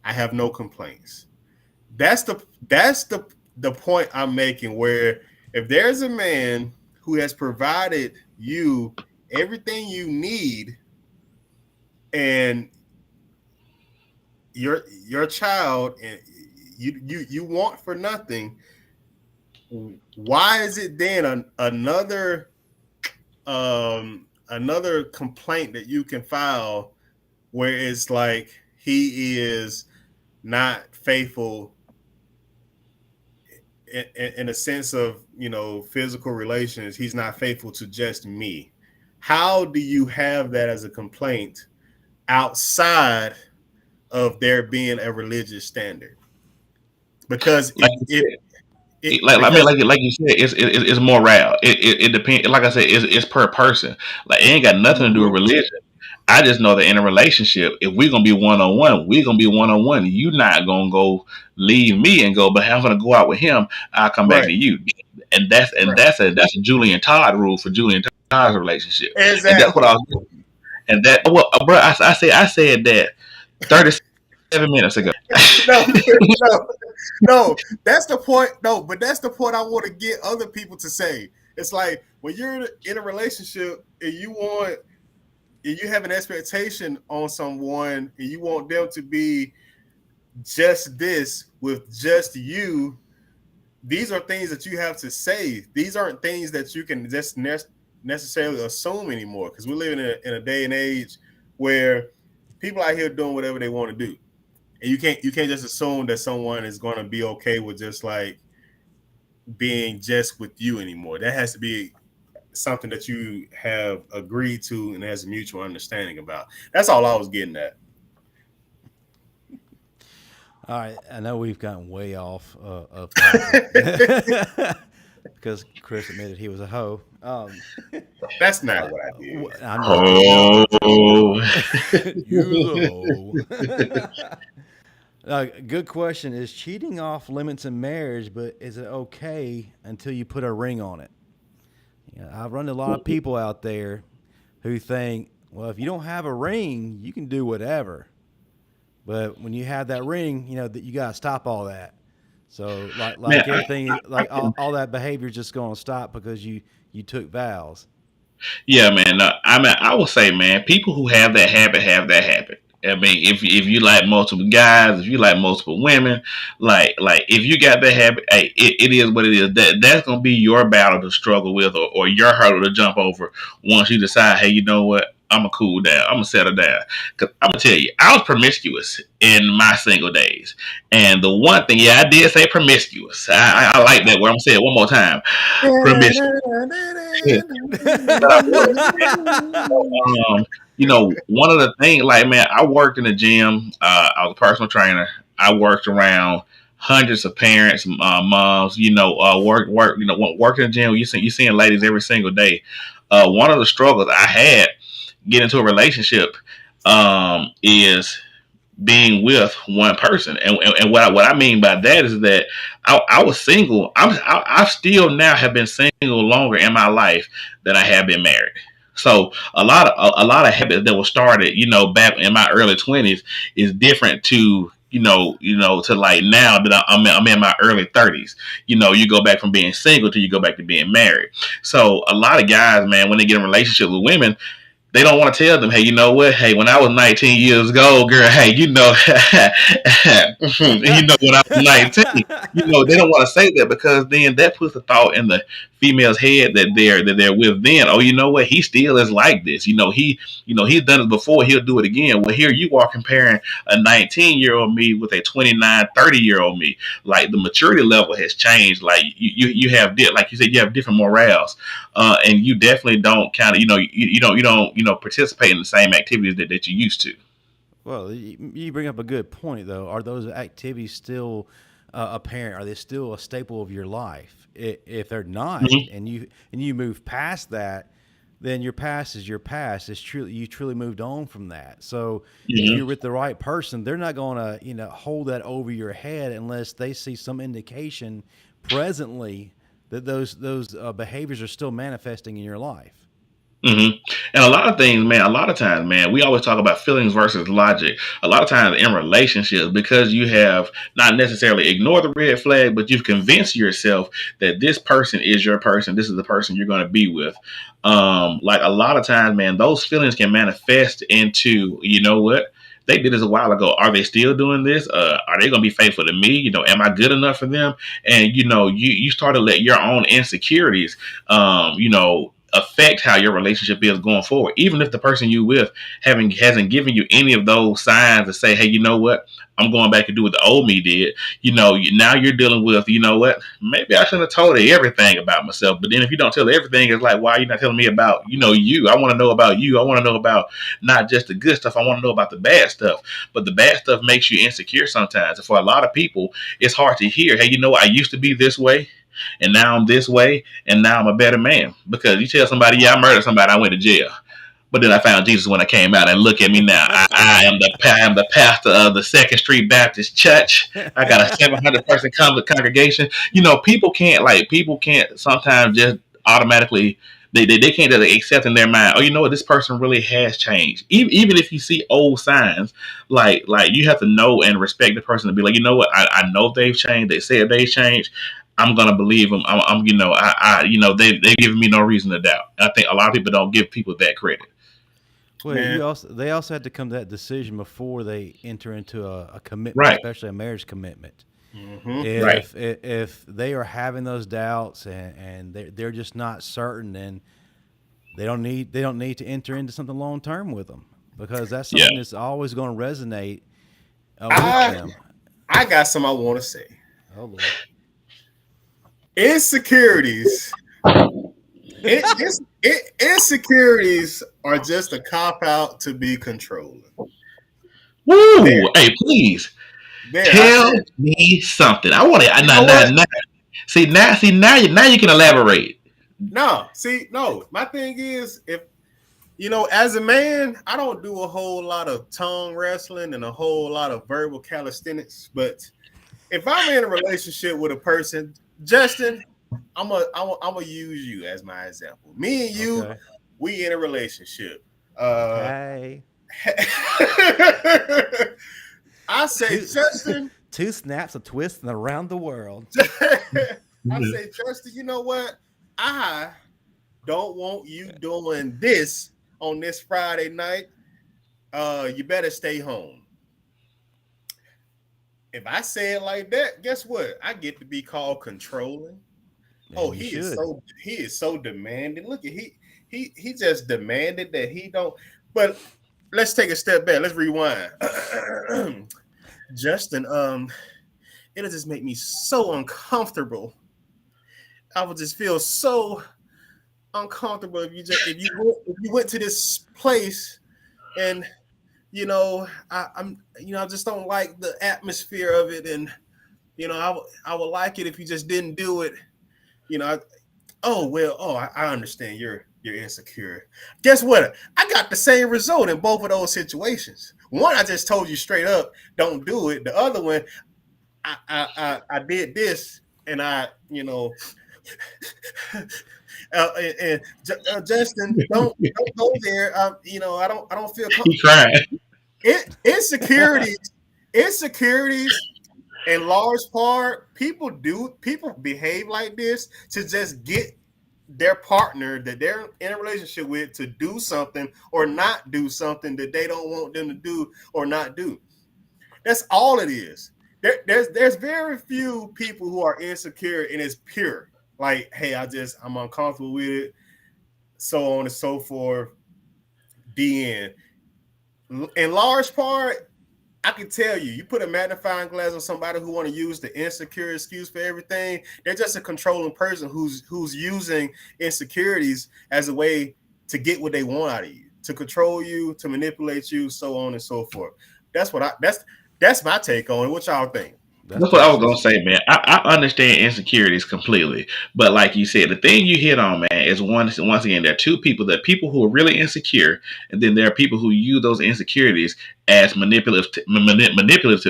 I have no complaints. That's the point I'm making, where if there's a man who has provided you everything you need, and your child, and you want for nothing, why is it then another complaint that you can file where it's like he is not faithful in a sense of, physical relations? He's not faithful to just me. How do you have that as a complaint outside of there being a religious standard? Because like you said, it's morale. It depends. Like I said, it's per person. Like, it ain't got nothing to do with religion. I just know that in a relationship, if we're gonna be one on one, we're gonna be one on one. You're not gonna go leave me and go, but I'm gonna go out with him. I'll come back to you. And that's a Julian Todd rule for Julian Todd's relationship. Exactly. And that's what I was. And that, well, bro, I said that 37 minutes ago. No, that's the point. No, but that's the point I want to get other people to say. It's like, when you're in a relationship and you have an expectation on someone, and you want them to be just this with just you, these are things that you have to say. These aren't things that you can just necessarily assume anymore, because we live in a day and age where people out here doing whatever they want to do. And you can't just assume that someone is going to be okay with just like being just with you anymore. That has to be something that you have agreed to and has a mutual understanding about. That's all I was getting at. All right, I know we've gotten way off of topic because Chris admitted he was a hoe. That's not what I did. You the hoe. Good question. Is cheating off limits in marriage, but is it okay until you put a ring on it? I've run a lot of people out there who think, well, if you don't have a ring, you can do whatever. But when you have that ring, that you got to stop all that. So like everything, like all that behavior is just going to stop because you took vows. Yeah, man. I would say, man, people who have that habit have that habit. I mean, if you like multiple guys, if you like multiple women, like if you got that habit, hey, it is what it is. That's gonna be your battle to struggle with, or your hurdle to jump over once you decide, hey, you know what? I'm gonna cool down. I'm gonna settle down. Cause I'm gonna tell you, I was promiscuous in my single days, and the one thing, I did say promiscuous. I like that word. I'm gonna say it one more time. Promiscuous. One of the things, like, man, I worked in the gym. I was a personal trainer. I worked around hundreds of parents, moms. Work in the gym. You seeing ladies every single day. One of the struggles I had getting into a relationship is being with one person, and what I mean by that is that I was single. I still now have been single longer in my life than I have been married. So a lot of habits that were started, back in my early 20s is different to to like now that I'm in my early 30s. You go back from being single to you go back to being married. So a lot of guys, man, when they get in a relationship with women, they don't want to tell them, hey, you know what? Hey, when I was 19 years old, girl, hey, when I was 19, they don't want to say that because then that puts the thought in the female's head that they're with. Then, oh, you know what? He still is like this. He's done it before. He'll do it again. Well, here you are comparing a 19-year-old me with a 29, 30-year-old me. Like the maturity level has changed. Like you have, like you said, you have different morals. And you definitely don't kind of you don't participate in the same activities that you used to. Well, you bring up a good point, though. Are those activities still apparent? Are they still a staple of your life? If they're not, Mm-hmm. and you move past that, then your past is your past. It's truly you truly moved on from that. So if Mm-hmm. you're with the right person, they're not going to hold that over your head unless they see some indication presently that those behaviors are still manifesting in your life. Mm-hmm. And a lot of times, man, we always talk about feelings versus logic. A lot of times in relationships, because you have not necessarily ignored the red flag, but you've convinced yourself that this person is your person. This is the person you're going to be with. Like a lot of times, man, those feelings can manifest into, you know what? They did this a while ago. Are they still doing this? Are they going to be faithful to me? Am I good enough for them? And you start to let your own insecurities, affect how your relationship is going forward. Even if the person you with hasn't given you any of those signs to say, hey, you know what? I'm going back to do what the old me did. Now you're dealing with, you know what? Maybe I shouldn't have told her everything about myself. But then if you don't tell her everything, it's like, why are you not telling me about, you? I want to know about you. I want to know about not just the good stuff. I want to know about the bad stuff. But the bad stuff makes you insecure sometimes. And for a lot of people, it's hard to hear, hey, I used to be this way. And now I'm this way, and now I'm a better man. Because you tell somebody, yeah, I murdered somebody, I went to jail. But then I found Jesus when I came out, and look at me now. I am the pastor of the Second Street Baptist Church. I got a 700-person congregation. People can't sometimes just automatically. They can't just accept in their mind, oh, you know what, this person really has changed. Even if you see old signs, like you have to know and respect the person to be like, you know what, I know they've changed. They said they changed. I'm gonna believe them. They've given me no reason to doubt. I think a lot of people don't give people that credit. Well, Man, they also had to come to that decision before they enter into a commitment, Right, especially a marriage commitment. right. If they are having those doubts and they're just not certain, then they don't need to enter into something long term with them because that's Yeah. something that's always going to resonate with I them. I got some I want to say. Oh Lord. Insecurities. Insecurities are just a cop out to be controlling. There, Woo! Hey, please there. I tell said, me something. I want to. you Now, know now, what? now, now you can elaborate. No, see, no. My thing is, if as a man, I don't do a whole lot of tongue wrestling and a whole lot of verbal calisthenics. But if I'm in a relationship with a person, Justin, I'm gonna use you as my example. Me and you, Okay. we in a relationship. Uh, Hey. I say, Two, Justin. two snaps, a twist, and around the world. I say, Justin. You know what? I don't want you doing this on this Friday night. You better stay home. If I say it like that, guess what? I get to be called controlling. Oh, And you should. he is so demanding. Look at he just demanded that he don't. But let's take a step back. Let's rewind. Justin, it'll just make me so uncomfortable. I would just feel so uncomfortable if you went to this place and I just don't like the atmosphere of it, and I would like it if you just didn't do it. You know, I, I understand you're insecure. Guess what? I got the same result in both of those situations. One, I just told you straight up, don't do it. The other one, I did this, and Justin, don't go there. I don't feel He crying. insecurities. insecurities in large part, people behave like this to just get their partner that they're in a relationship with to do something or not do something that they don't want them to do or not do. That's all it is. There's very few people who are insecure and it's pure. Like, hey, I'm uncomfortable with it, so on and so forth. The end. In large part, I can tell you, you put a magnifying glass on somebody who want to use the insecure excuse for everything. They're just a controlling person who's using insecurities as a way to get what they want out of you, to control you, to manipulate you, so on and so forth. That's my take on it. What y'all think? That's That's what I was gonna toxic. say, man. I understand insecurities completely, but like you said, the thing you hit on, man, is once again, there are two people. There are people who are really insecure, and then there are people who use those insecurities as manipulative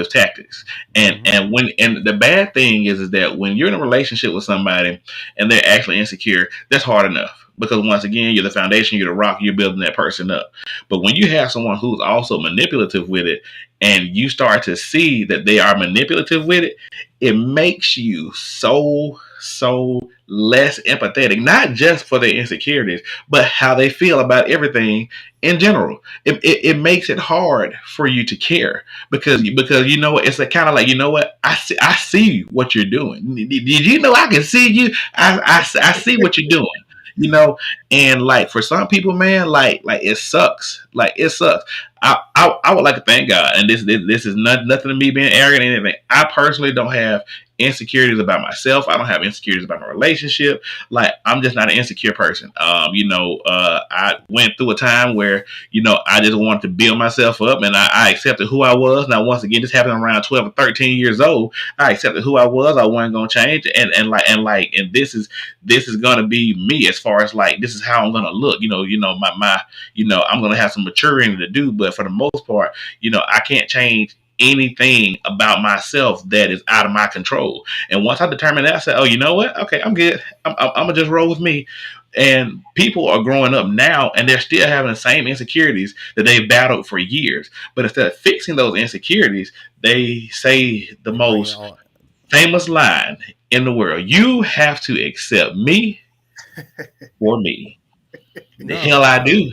tactics. And Mm-hmm. and the bad thing is that when you're in a relationship with somebody and they're actually insecure, that's hard enough. Because once again, you're the foundation, you're the rock, you're building that person up. But when you have someone who's also manipulative with it, and you start to see that they are manipulative with it, it makes you so less empathetic, not just for their insecurities, but how they feel about everything in general. It makes it hard for you to care because you know what, it's a kind of like, you know what, I see what you're doing. Did you know I can see you? I see what you're doing. You know, and like for some people, man, like it sucks. Like it sucks. I would like to thank God, and this is nothing to me being arrogant or anything. I personally don't have insecurities about myself. I don't have insecurities about my relationship. Like I'm just not an insecure person. I went through a time where I just wanted to build myself up, and I accepted who I was. Now, once again, this happened around 12 or 13 years old. I accepted who I was. I wasn't gonna change, and this is gonna be me as far as like this is how I'm gonna look. My I'm gonna have some maturing to do, but for the most part, I can't change anything about myself that is out of my control. And once I determine that, I say, oh, you know what? Okay, I'm good. I'm gonna just roll with me. And people are growing up now and they're still having the same insecurities that they've battled for years. But instead of fixing those insecurities, they say the They bring it most all. famous line in the world: you have to accept me for me. The No, hell I no, do.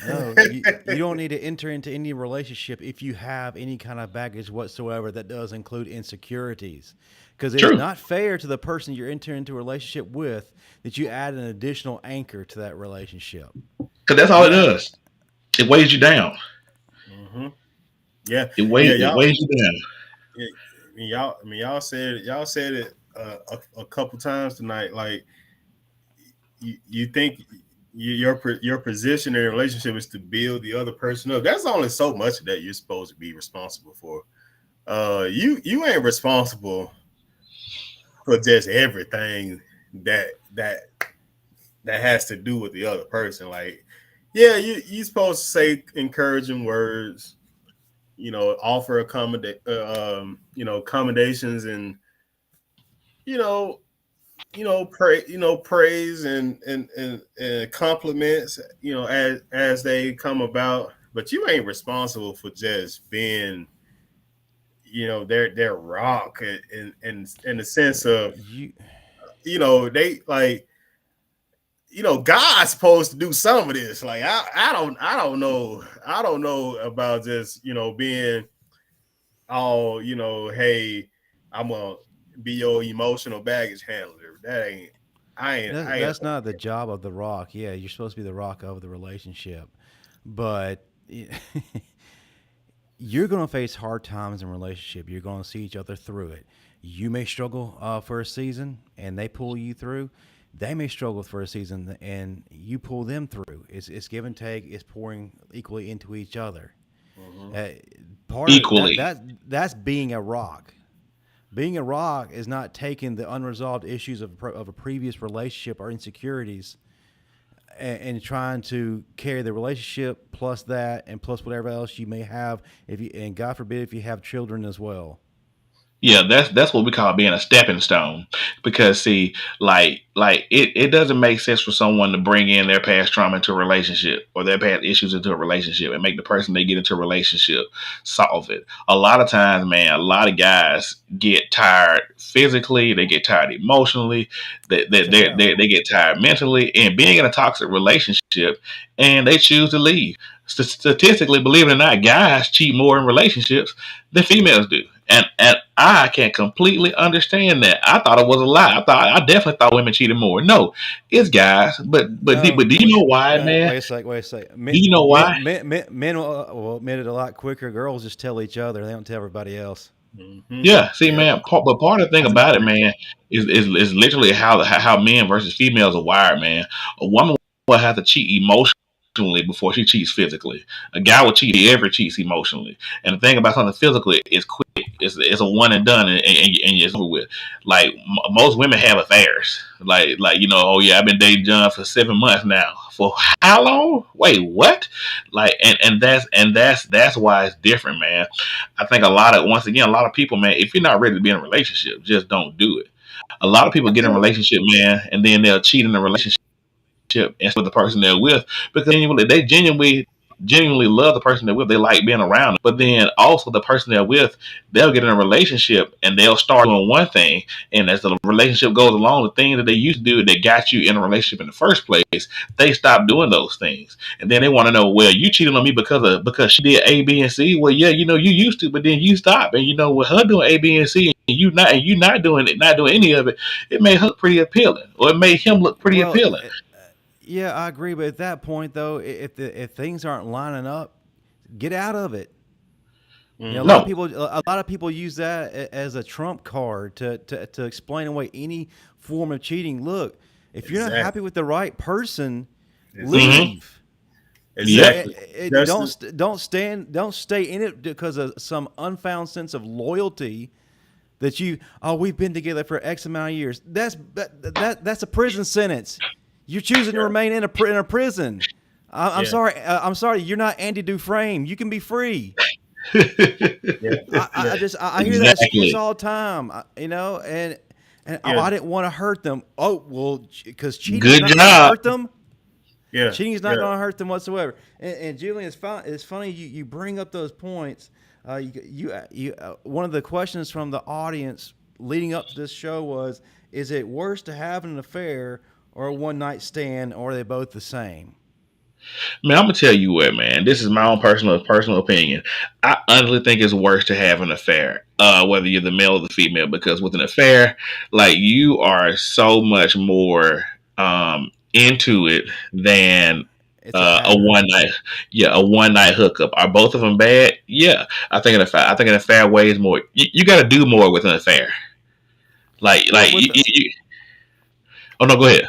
no. You don't need to enter into any relationship if you have any kind of baggage whatsoever that does include insecurities. Because it is True. not fair to the person you're entering into a relationship with that you add an additional anchor to that relationship. Because that's all it You add, does. It weighs you down. Mm-hmm. Yeah, It yeah, weighs it y'all. weighs you down. Yeah, y'all said it a couple times tonight. Like you think your position in a relationship is to build the other person up. That's only so much that you're supposed to be responsible for. You ain't responsible for just everything that that that has to do with the other person. Like, yeah, you supposed to say encouraging words, offer accommodations, and you know, praise and compliments, as they come about. But you ain't responsible for just being, their rock in the sense of, you they like, God's supposed to do some of this. Like I don't know about just being all hey, I'm gonna be your emotional baggage handler. That ain't I ain't that's not the job of the rock. Yeah, you're supposed to be the rock of the relationship, but you're going to face hard times in a relationship. You're going to see each other through it. You may struggle for a season, and they pull you through. They may struggle for a season, and you pull them through. It's give and take. It's pouring equally into each other. mm-hmm. Uh, Part of Equally. that's being a rock. Being a rock is not taking the unresolved issues of a previous relationship or insecurities and trying to carry the relationship plus that and plus whatever else you may have if you, and God forbid if you have children as well. Yeah, that's what we call being a stepping stone. Because see, it doesn't make sense for someone to bring in their past trauma into a relationship or their past issues into a relationship and make the person they get into a relationship solve it. A lot of times, man, a lot of guys get tired physically, they get tired emotionally, they get tired mentally, and being in a toxic relationship, and they choose to leave. Statistically, believe it or not, guys cheat more in relationships than females do. And I can completely understand that. I thought it was a lie. I definitely thought women cheated more. No, it's guys. But No, do you know why, man? wait a sec. Wait a sec. Do you know why? Men will admit it a lot quicker. Girls just tell eeach other. They don't tell everybody else. Hmm. Yeah, see, Yeah. man. But part of the thing about it, man, is literally how men versus females are wired, man. A woman will have to cheat emotionally before she cheats physically. A guy will cheat if he ever cheats emotionally. And the thing about something physical is quick. It's a one and done, and it's over with. Like most women have affairs. Like oh yeah, I've been dating John for 7 months now. For how long? Wait, what? Like and that's why it's different, man. I think once again, a lot of people, man, if you're not ready to be in a relationship, just don't do it. A lot of people I get in a think relationship, man, and then they'll cheat in a relationship and with the person they're with because they genuinely love the person they're with. They like being around them. But then also the person they're with, they'll get in a relationship and they'll start doing one thing. And as the relationship goes along, the things that they used to do that got you in a relationship in the first place, they stop doing those things. And then they want to know, well, you cheated on me because she did A, B, and C. Well, yeah, you used to, but then you stopped. And with her doing A, B, and C, and you not doing any of it, it made her pretty appealing, or it made him look pretty Well, appealing. yeah, I agree. But at that point, though, if things aren't lining up, get out of it. A lot of hmm No, people use that as a trump card to explain away any form of cheating. Look, if you're not happy exactly. with the right person, hmm Exactly. leave. yeah, Exactly. Justin. Don't stay in it because of some unfound sense of loyalty that we've been together for X amount of years. That's a prison sentence. You're choosing to Yeah. remain in a prison. I'm Yeah. sorry. I'm sorry. You're not Andy Dufresne. You can be free. Yeah. Yeah. I hear that excuse exactly. all the time. And oh, Yeah. I didn't want to hurt them. Oh well, because cheating is Good not going to job. hurt them. Yeah. Cheating is not Yeah. going to hurt them whatsoever. And Julian, it's funny you bring up those points. One of the questions from the audience leading up to this show was: is it worse to have an affair or a one night stand, or are they both the same? Man, I'm gonna tell you what, man. This is my own personal opinion. I honestly think it's worse to have an affair, whether you're the male or the female, because with an affair, like you are so much more into it than It's a a pattern. one night, yeah, a one night hookup. Are both of them bad? Yeah, I think an affair weighs more. You got to do more with an affair. Like Well, like oh no, go ahead.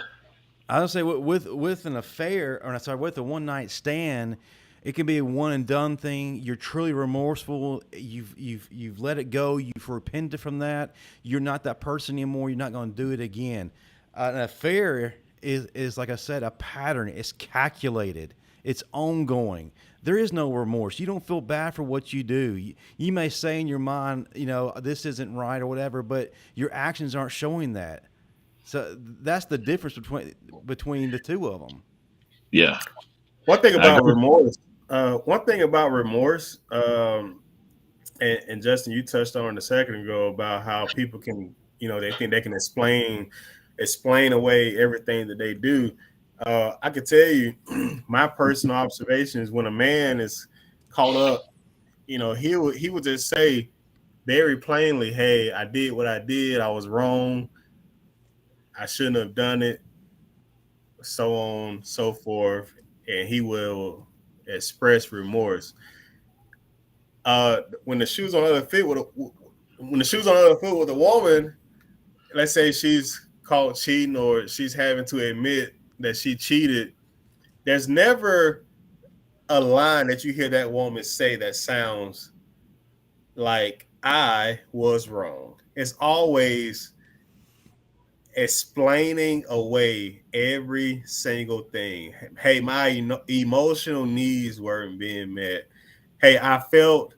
I would say with an affair, or sorry, with a one night stand, it can be a one and done thing. You're truly remorseful. You've let it go. You've repented from that. You're not that person anymore. You're not going to do it again. An affair is like I said, a pattern. It's calculated. It's ongoing. There is no remorse. You don't feel bad for what you do. You may say in your mind, this isn't right or whatever, but your actions aren't showing that. So that's the difference between the two of them. Yeah, One thing I about agree. remorse. One thing about remorse. And Justin, you touched on it a second ago about how people can, they think they can explain away everything that they do. I could tell you, my personal observation is when a man is caught up, he would just say very plainly, "Hey, I did what I did. I was wrong. I shouldn't have done it." So on, so forth, and he will express remorse. When the shoes on the other foot with when the shoes on the other foot with a woman, let's say she's caught cheating or she's having to admit that she cheated, there's never a line that you hear that woman say that sounds like I was wrong. It's always explaining away every single thing. Hey, my emotional needs weren't being met. Hey, I felt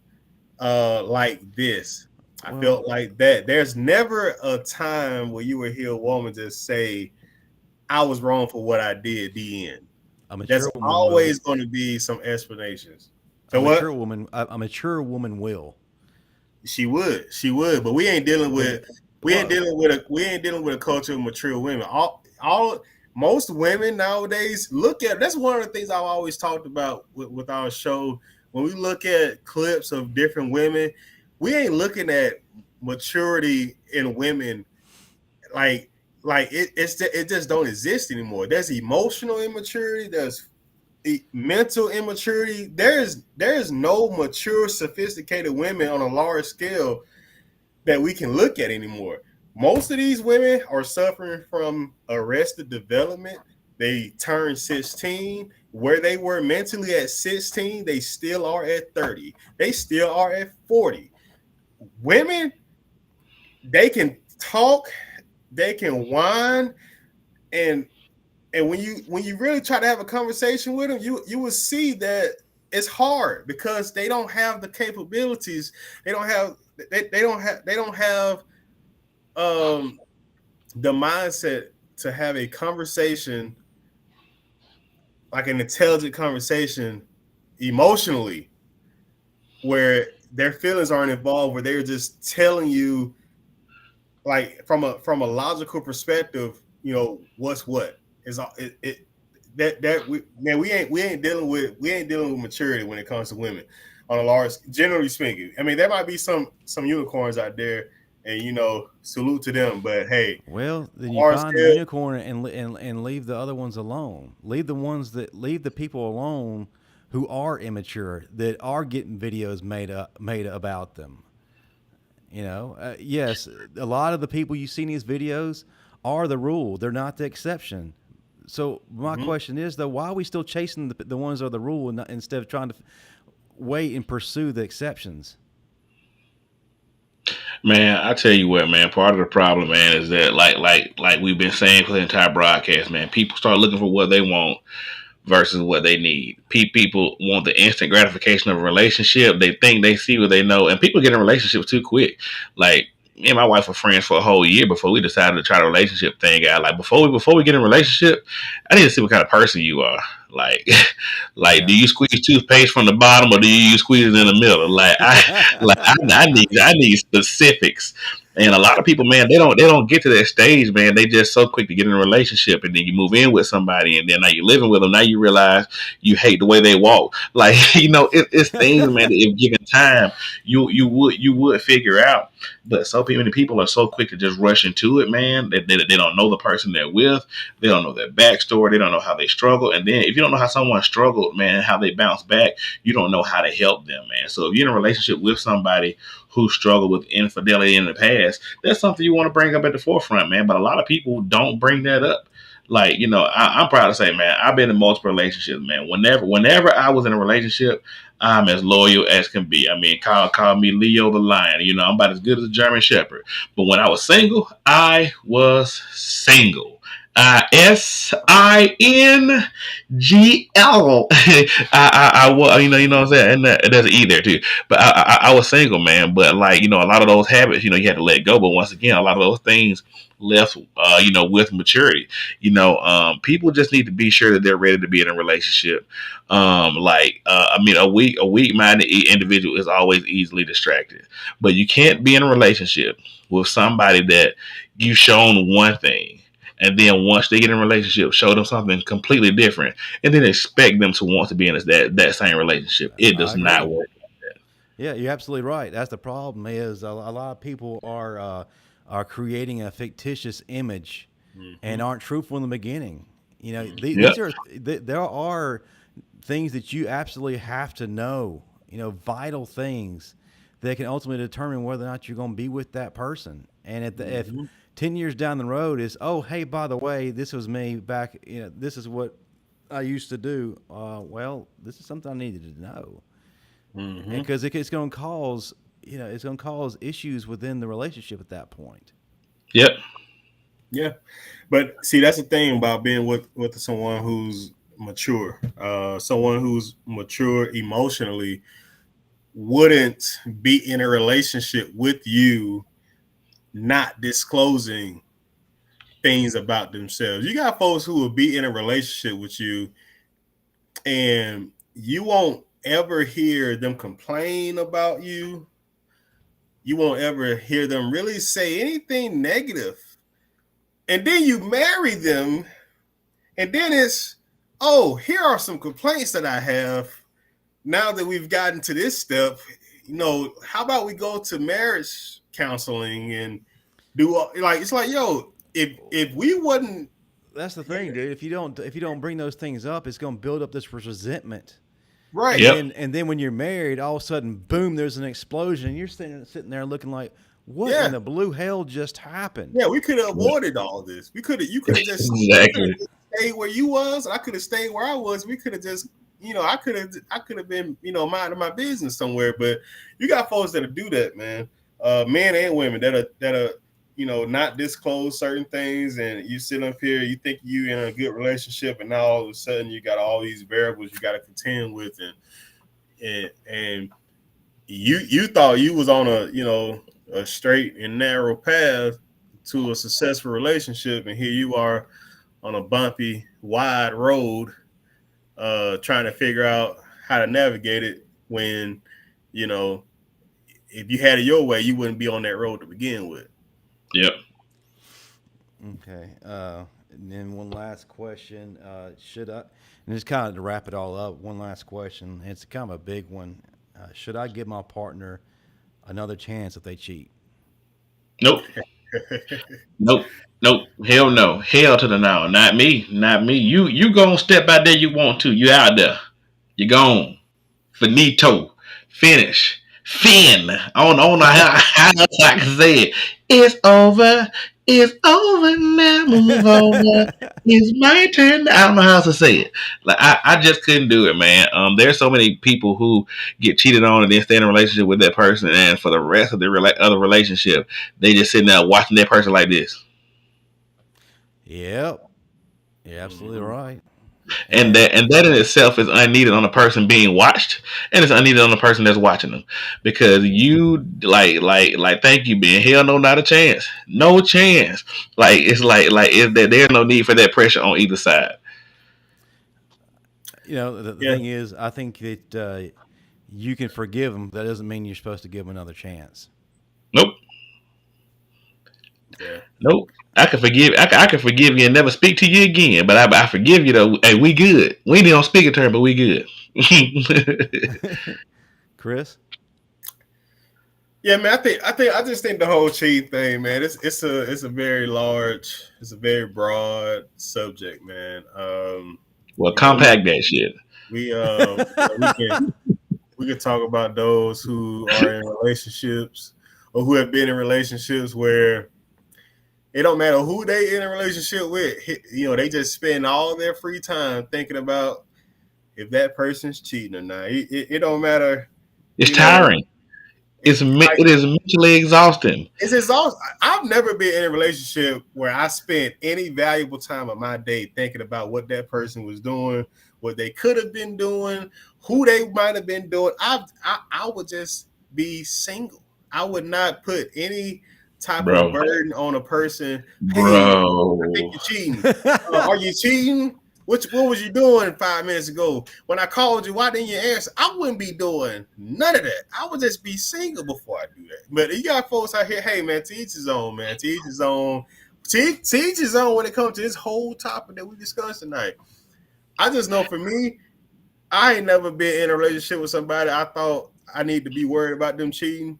like this. I Well, felt like that. There's never a time where you will hear a woman just say, I was wrong for what I did, the end. a There's mature woman will. always going to be some explanations. A So mature what? woman. A mature woman will. She would, but we ain't dealing But with well, we ain't dealing with a culture of mature women. All most women nowadays look at that's one of the things I've always talked about with our show. When we look at clips of different women, we ain't looking at maturity in women like it just don't exist anymore. There's emotional immaturity, there's mental immaturity. There's no mature, sophisticated women on a large scale that we can look at anymore. Most of these women are suffering from arrested development. They turn 16. Where they were mentally at 16, they still are at 30. They still are at 40. Women, they can talk, they can whine, and when you really try to have a conversation with them, you will see that it's hard because they don't have the capabilities. They don't have um the mindset to have a conversation, like an intelligent conversation emotionally, where their feelings aren't involved, where they're just telling you, like, from a logical perspective, what's what is it that we man we ain't dealing with maturity when it comes to women on a large, generally speaking. I mean, there might be some unicorns out there, and salute to them, but hey, well, then you large find the scale. unicorn and leave the other ones alone. Leave the people alone who are immature that are getting videos made about them. Yes, a lot of the people you see in these videos are the rule. They're not the exception. So my Mhm. question is, though, why are we still chasing the ones that are the rule instead of trying to wait and pursue the exceptions? Man, I tell you what, man. Part of the problem, man, is that like we've been saying for the entire broadcast, man. People start looking for what they want versus what they need. People want the instant gratification of a relationship. They think they see what they know, and people get in relationships too quick. Like me and my wife were friends for a whole year before we decided to try the relationship thing out. Like before we get in a relationship, I need to see what kind of person you are. Like, like, do Yeah. you squeeze toothpaste from the bottom or do you squeeze it in the middle? I need specifics. And a lot of people, man, they don't get to that stage, man. They just so quick to get in a relationship, and then you move in with somebody, and then now you're living with them. Now you realize you hate the way they walk. Like it's things, man. That if given time, you would figure out. But so many people are so quick to just rush into it, man. That they don't know the person they're with. They don't know their backstory. They don't know how they struggle. And then if you don't know how someone struggled, man, how they bounce back, you don't know how to help them, man. So if you're in a relationship with somebody who struggled with infidelity in the past, that's something you want to bring up at the forefront, man. But a lot of people don't bring that up. Like, I'm proud to say, man, I've been in multiple relationships, man. Whenever I was in a relationship, I'm as loyal as can be. I mean, call me Leo the Lion. I'm about as good as a German Shepherd. But when I was single, I was single. SINGL. I was, what I'm saying, and there's an E there too. But I was single, man. But like, a lot of those habits, you had to let go. But once again, a lot of those things left, with maturity. People just need to be sure that they're ready to be in a relationship. I mean, a weak minded individual is always easily distracted. But you can't be in a relationship with somebody that you've shown one thing, and then once they get in a relationship, show them something completely different, and then expect them to want to be in that same relationship. It I does not agree. work. Yeah, you're absolutely right. That's the problem. Is a lot of people are creating a fictitious image and Mhm. aren't truthful in the beginning. Yeah. There are things that you absolutely have to know. Vital things that can ultimately determine whether or not you're going to be with that person. And if Mhm. 10 years down the road is, oh, hey, by the way, this was me back. This is what I used to do. Well, this is something I needed to know, Mhm. because it's going to cause it's going to cause issues within the relationship at that point. Yep. Yeah, but see, that's the thing about being with someone who's mature, someone who's mature emotionally. wouldn't be in a relationship with you not disclosing things about themselves. You got folks who will be in a relationship with you and you won't ever hear them complain about you. You won't ever hear them really say anything negative. And then you marry them, and then it's, oh, here are some complaints that I have. Now that we've gotten to this step, how about we go to marriage counseling and do like, it's like, yo, if we wouldn't. That's the thing, dude. If you don't bring those things up, it's going to build up this resentment. Right. Yep. And then when you're married, all of a sudden, boom, there's an explosion. And you're sitting there looking like, what in the blue hell just happened? Yeah, we could have avoided all this. You could have just Exactly. stayed where you was. I could have stayed where I was. We could have just, I could have been, minding my business somewhere. But you got folks that'll do that, man. Men and women that'll not disclose certain things, and you sit up here, you think you in a good relationship, and now all of a sudden you got all these variables you got to contend with, and you thought you was on a straight and narrow path to a successful relationship, and here you are on a bumpy, wide road, trying to figure out how to navigate it when, if you had it your way, you wouldn't be on that road to begin with. Yep. Okay. And then one last question. Should I, and just kind of to wrap it all up, one last question. It's kind of a big one. Should I give my partner another chance if they cheat? Nope. Nope. Nope. Hell no. Hell to the no. Not me. Not me. You gonna step out there you want to. You out there. You gone. Finito. Finish. Fin. I don't know how else I can say it. It's over. It's over now. Move over. It's my turn. I don't know how else to say it. Like I just couldn't do it, man. There's so many people who get cheated on and then stay in a relationship with that person, and for the rest of the other relationship, they just sitting there watching that person like this. Yep. You're absolutely right. And that in itself is unneeded on the person being watched, and it's unneeded on the person that's watching them, because you like thank you, Ben. Hell no, not a chance, no chance. Like it's is that there's no need for that pressure on either side. The thing is, I think that you can forgive them. That doesn't mean you're supposed to give them another chance. Nope. Yeah. Nope. I can forgive. I can forgive you and never speak to you again. But I forgive you though. Hey, we good. We ain't on speaking term, but we good. Chris? Yeah, man. I just think the whole cheat thing, man. It's a very large, it's a very broad subject, man. Well, compact that shit. We can talk about those who are in relationships or who have been in relationships where it don't matter who they in a relationship with. They just spend all their free time thinking about if that person's cheating or not. It don't matter. It's tiring. It is mentally exhausting. It's exhausting. I've never been in a relationship where I spent any valuable time of my day thinking about what that person was doing, what they could have been doing, who they might have been doing. I would just be single. I would not put any type of burden on a person. Hey, bro, I think you're cheating. Are you cheating? What was you doing 5 minutes ago? When I called you, why didn't you answer? I wouldn't be doing none of that. I would just be single before I do that. But you got folks out here, hey man, to each his own, man. To each his own. To each his own when it comes to this whole topic that we discussed tonight. I just know for me, I ain't never been in a relationship with somebody I thought I need to be worried about them cheating.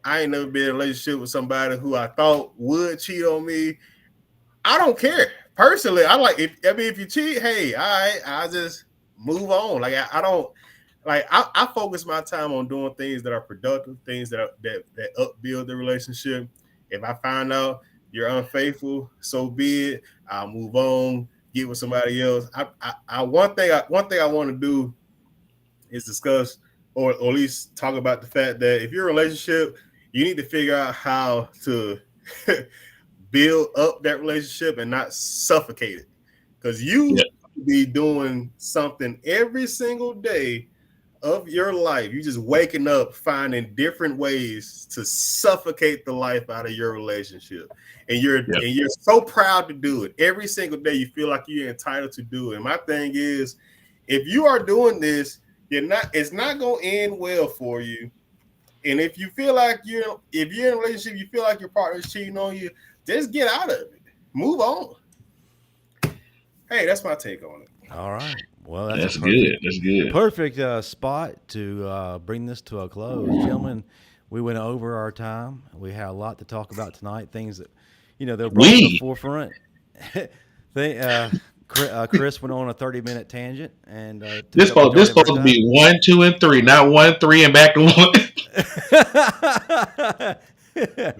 I ain't never been in a relationship with somebody who I thought would cheat on me. I don't care. Personally, I like if you cheat, hey, all right, I just move on. Like I don't like I focus my time on doing things that are productive, things that upbuild the relationship. If I find out you're unfaithful, so be it. I'll move on, get with somebody else. One thing I want to do is discuss or at least talk about the fact that if you're in a relationship, you need to figure out how to build up that relationship and not suffocate it, because you be doing something every single day of your life, you just waking up finding different ways to suffocate the life out of your relationship, and you're so proud to do it every single day. You feel like you're entitled to do it. And my thing is, if you are doing this, it's not gonna end well for you. And if you feel like if you're in a relationship, you feel like your partner's cheating on you, just get out of it. Move on. Hey, that's my take on it. All right. Well, that's good. That's good. Perfect spot to bring this to a close, gentlemen. We went over our time. We had a lot to talk about tonight. Things that they're brought to the forefront. Chris went on a 30-minute tangent, and this supposed to be 1, 2, and 3, not 1, 3, and back to 1.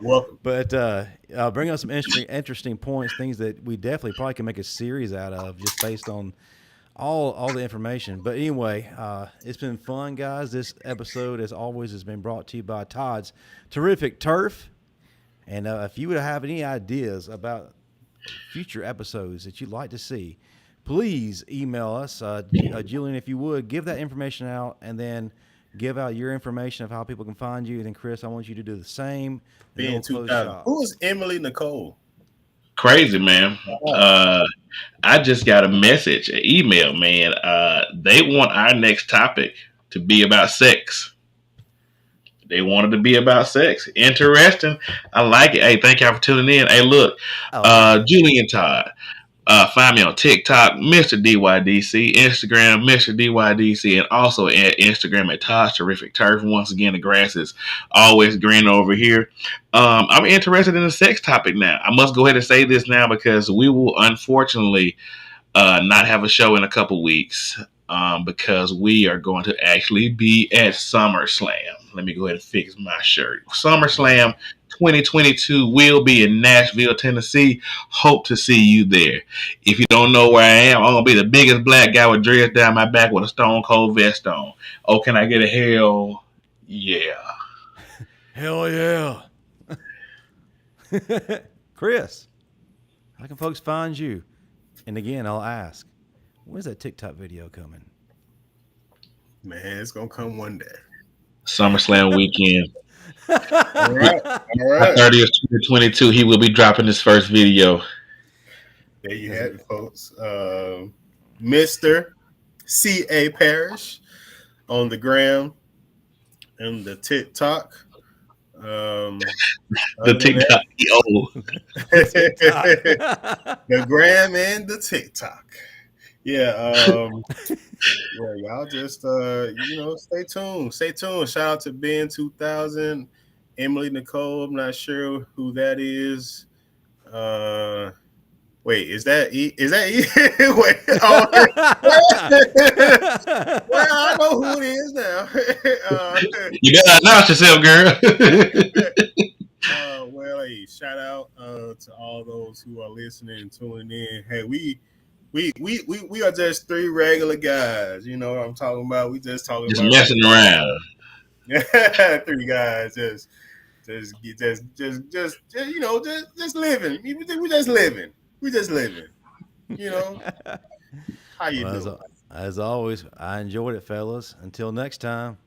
Welcome. But bring up some interesting points, things that we definitely probably can make a series out of, just based on all the information. But anyway, it's been fun, guys. This episode, as always, has been brought to you by Todd's Terrific Turf. And if you would have any ideas about future episodes that you'd like to see, please email us. Julian, if you would, give that information out, and then give out your information of how people can find you. And then, Chris, I want you to do the same. Being 2000. Who is Emily Nicole? Crazy, man. I just got a message, an email, man. They want our next topic to be about sex. They wanted to be about sex. Interesting. I like it. Hey, thank y'all for tuning in. Hey, look, Julian Todd. Find me on TikTok, Mr. DYDC, Instagram, Mr. DYDC, and also at Instagram at Todd's Terrific Turf. Once again, the grass is always green over here. I'm interested in the sex topic now. I must go ahead and say this now, because we will unfortunately not have a show in a couple weeks, because we are going to actually be at SummerSlam. Let me go ahead and fix my shirt. SummerSlam 2022 will be in Nashville, Tennessee. Hope to see you there. If you don't know where I am, I'm going to be the biggest black guy with dreads down my back with a Stone Cold vest on. Oh, can I get a hell yeah? Hell yeah. Chris, how can folks find you? And again, I'll ask, when's that TikTok video coming? Man, it's going to come one day. SummerSlam weekend. All right. 30th, 2022, he will be dropping his first video. There you have it, folks. Mr. C.A. Parrish on the gram and the TikTok. The TikTok. The gram and the TikTok. Yeah, y'all just stay tuned. Stay tuned. Shout out to Ben 2000, Emily Nicole. I'm not sure who that is. Wait, is that E? Is that E? Wait, well, I know who it is now. You gotta announce yourself, girl. Well, hey, shout out to all those who are listening and tuning in. Hey, we are just three regular guys. You know what I'm talking about? We just talking just about messing around. Three guys just living. We just living. We just living. You know. How you doing? As always, I enjoyed it, fellas. Until next time.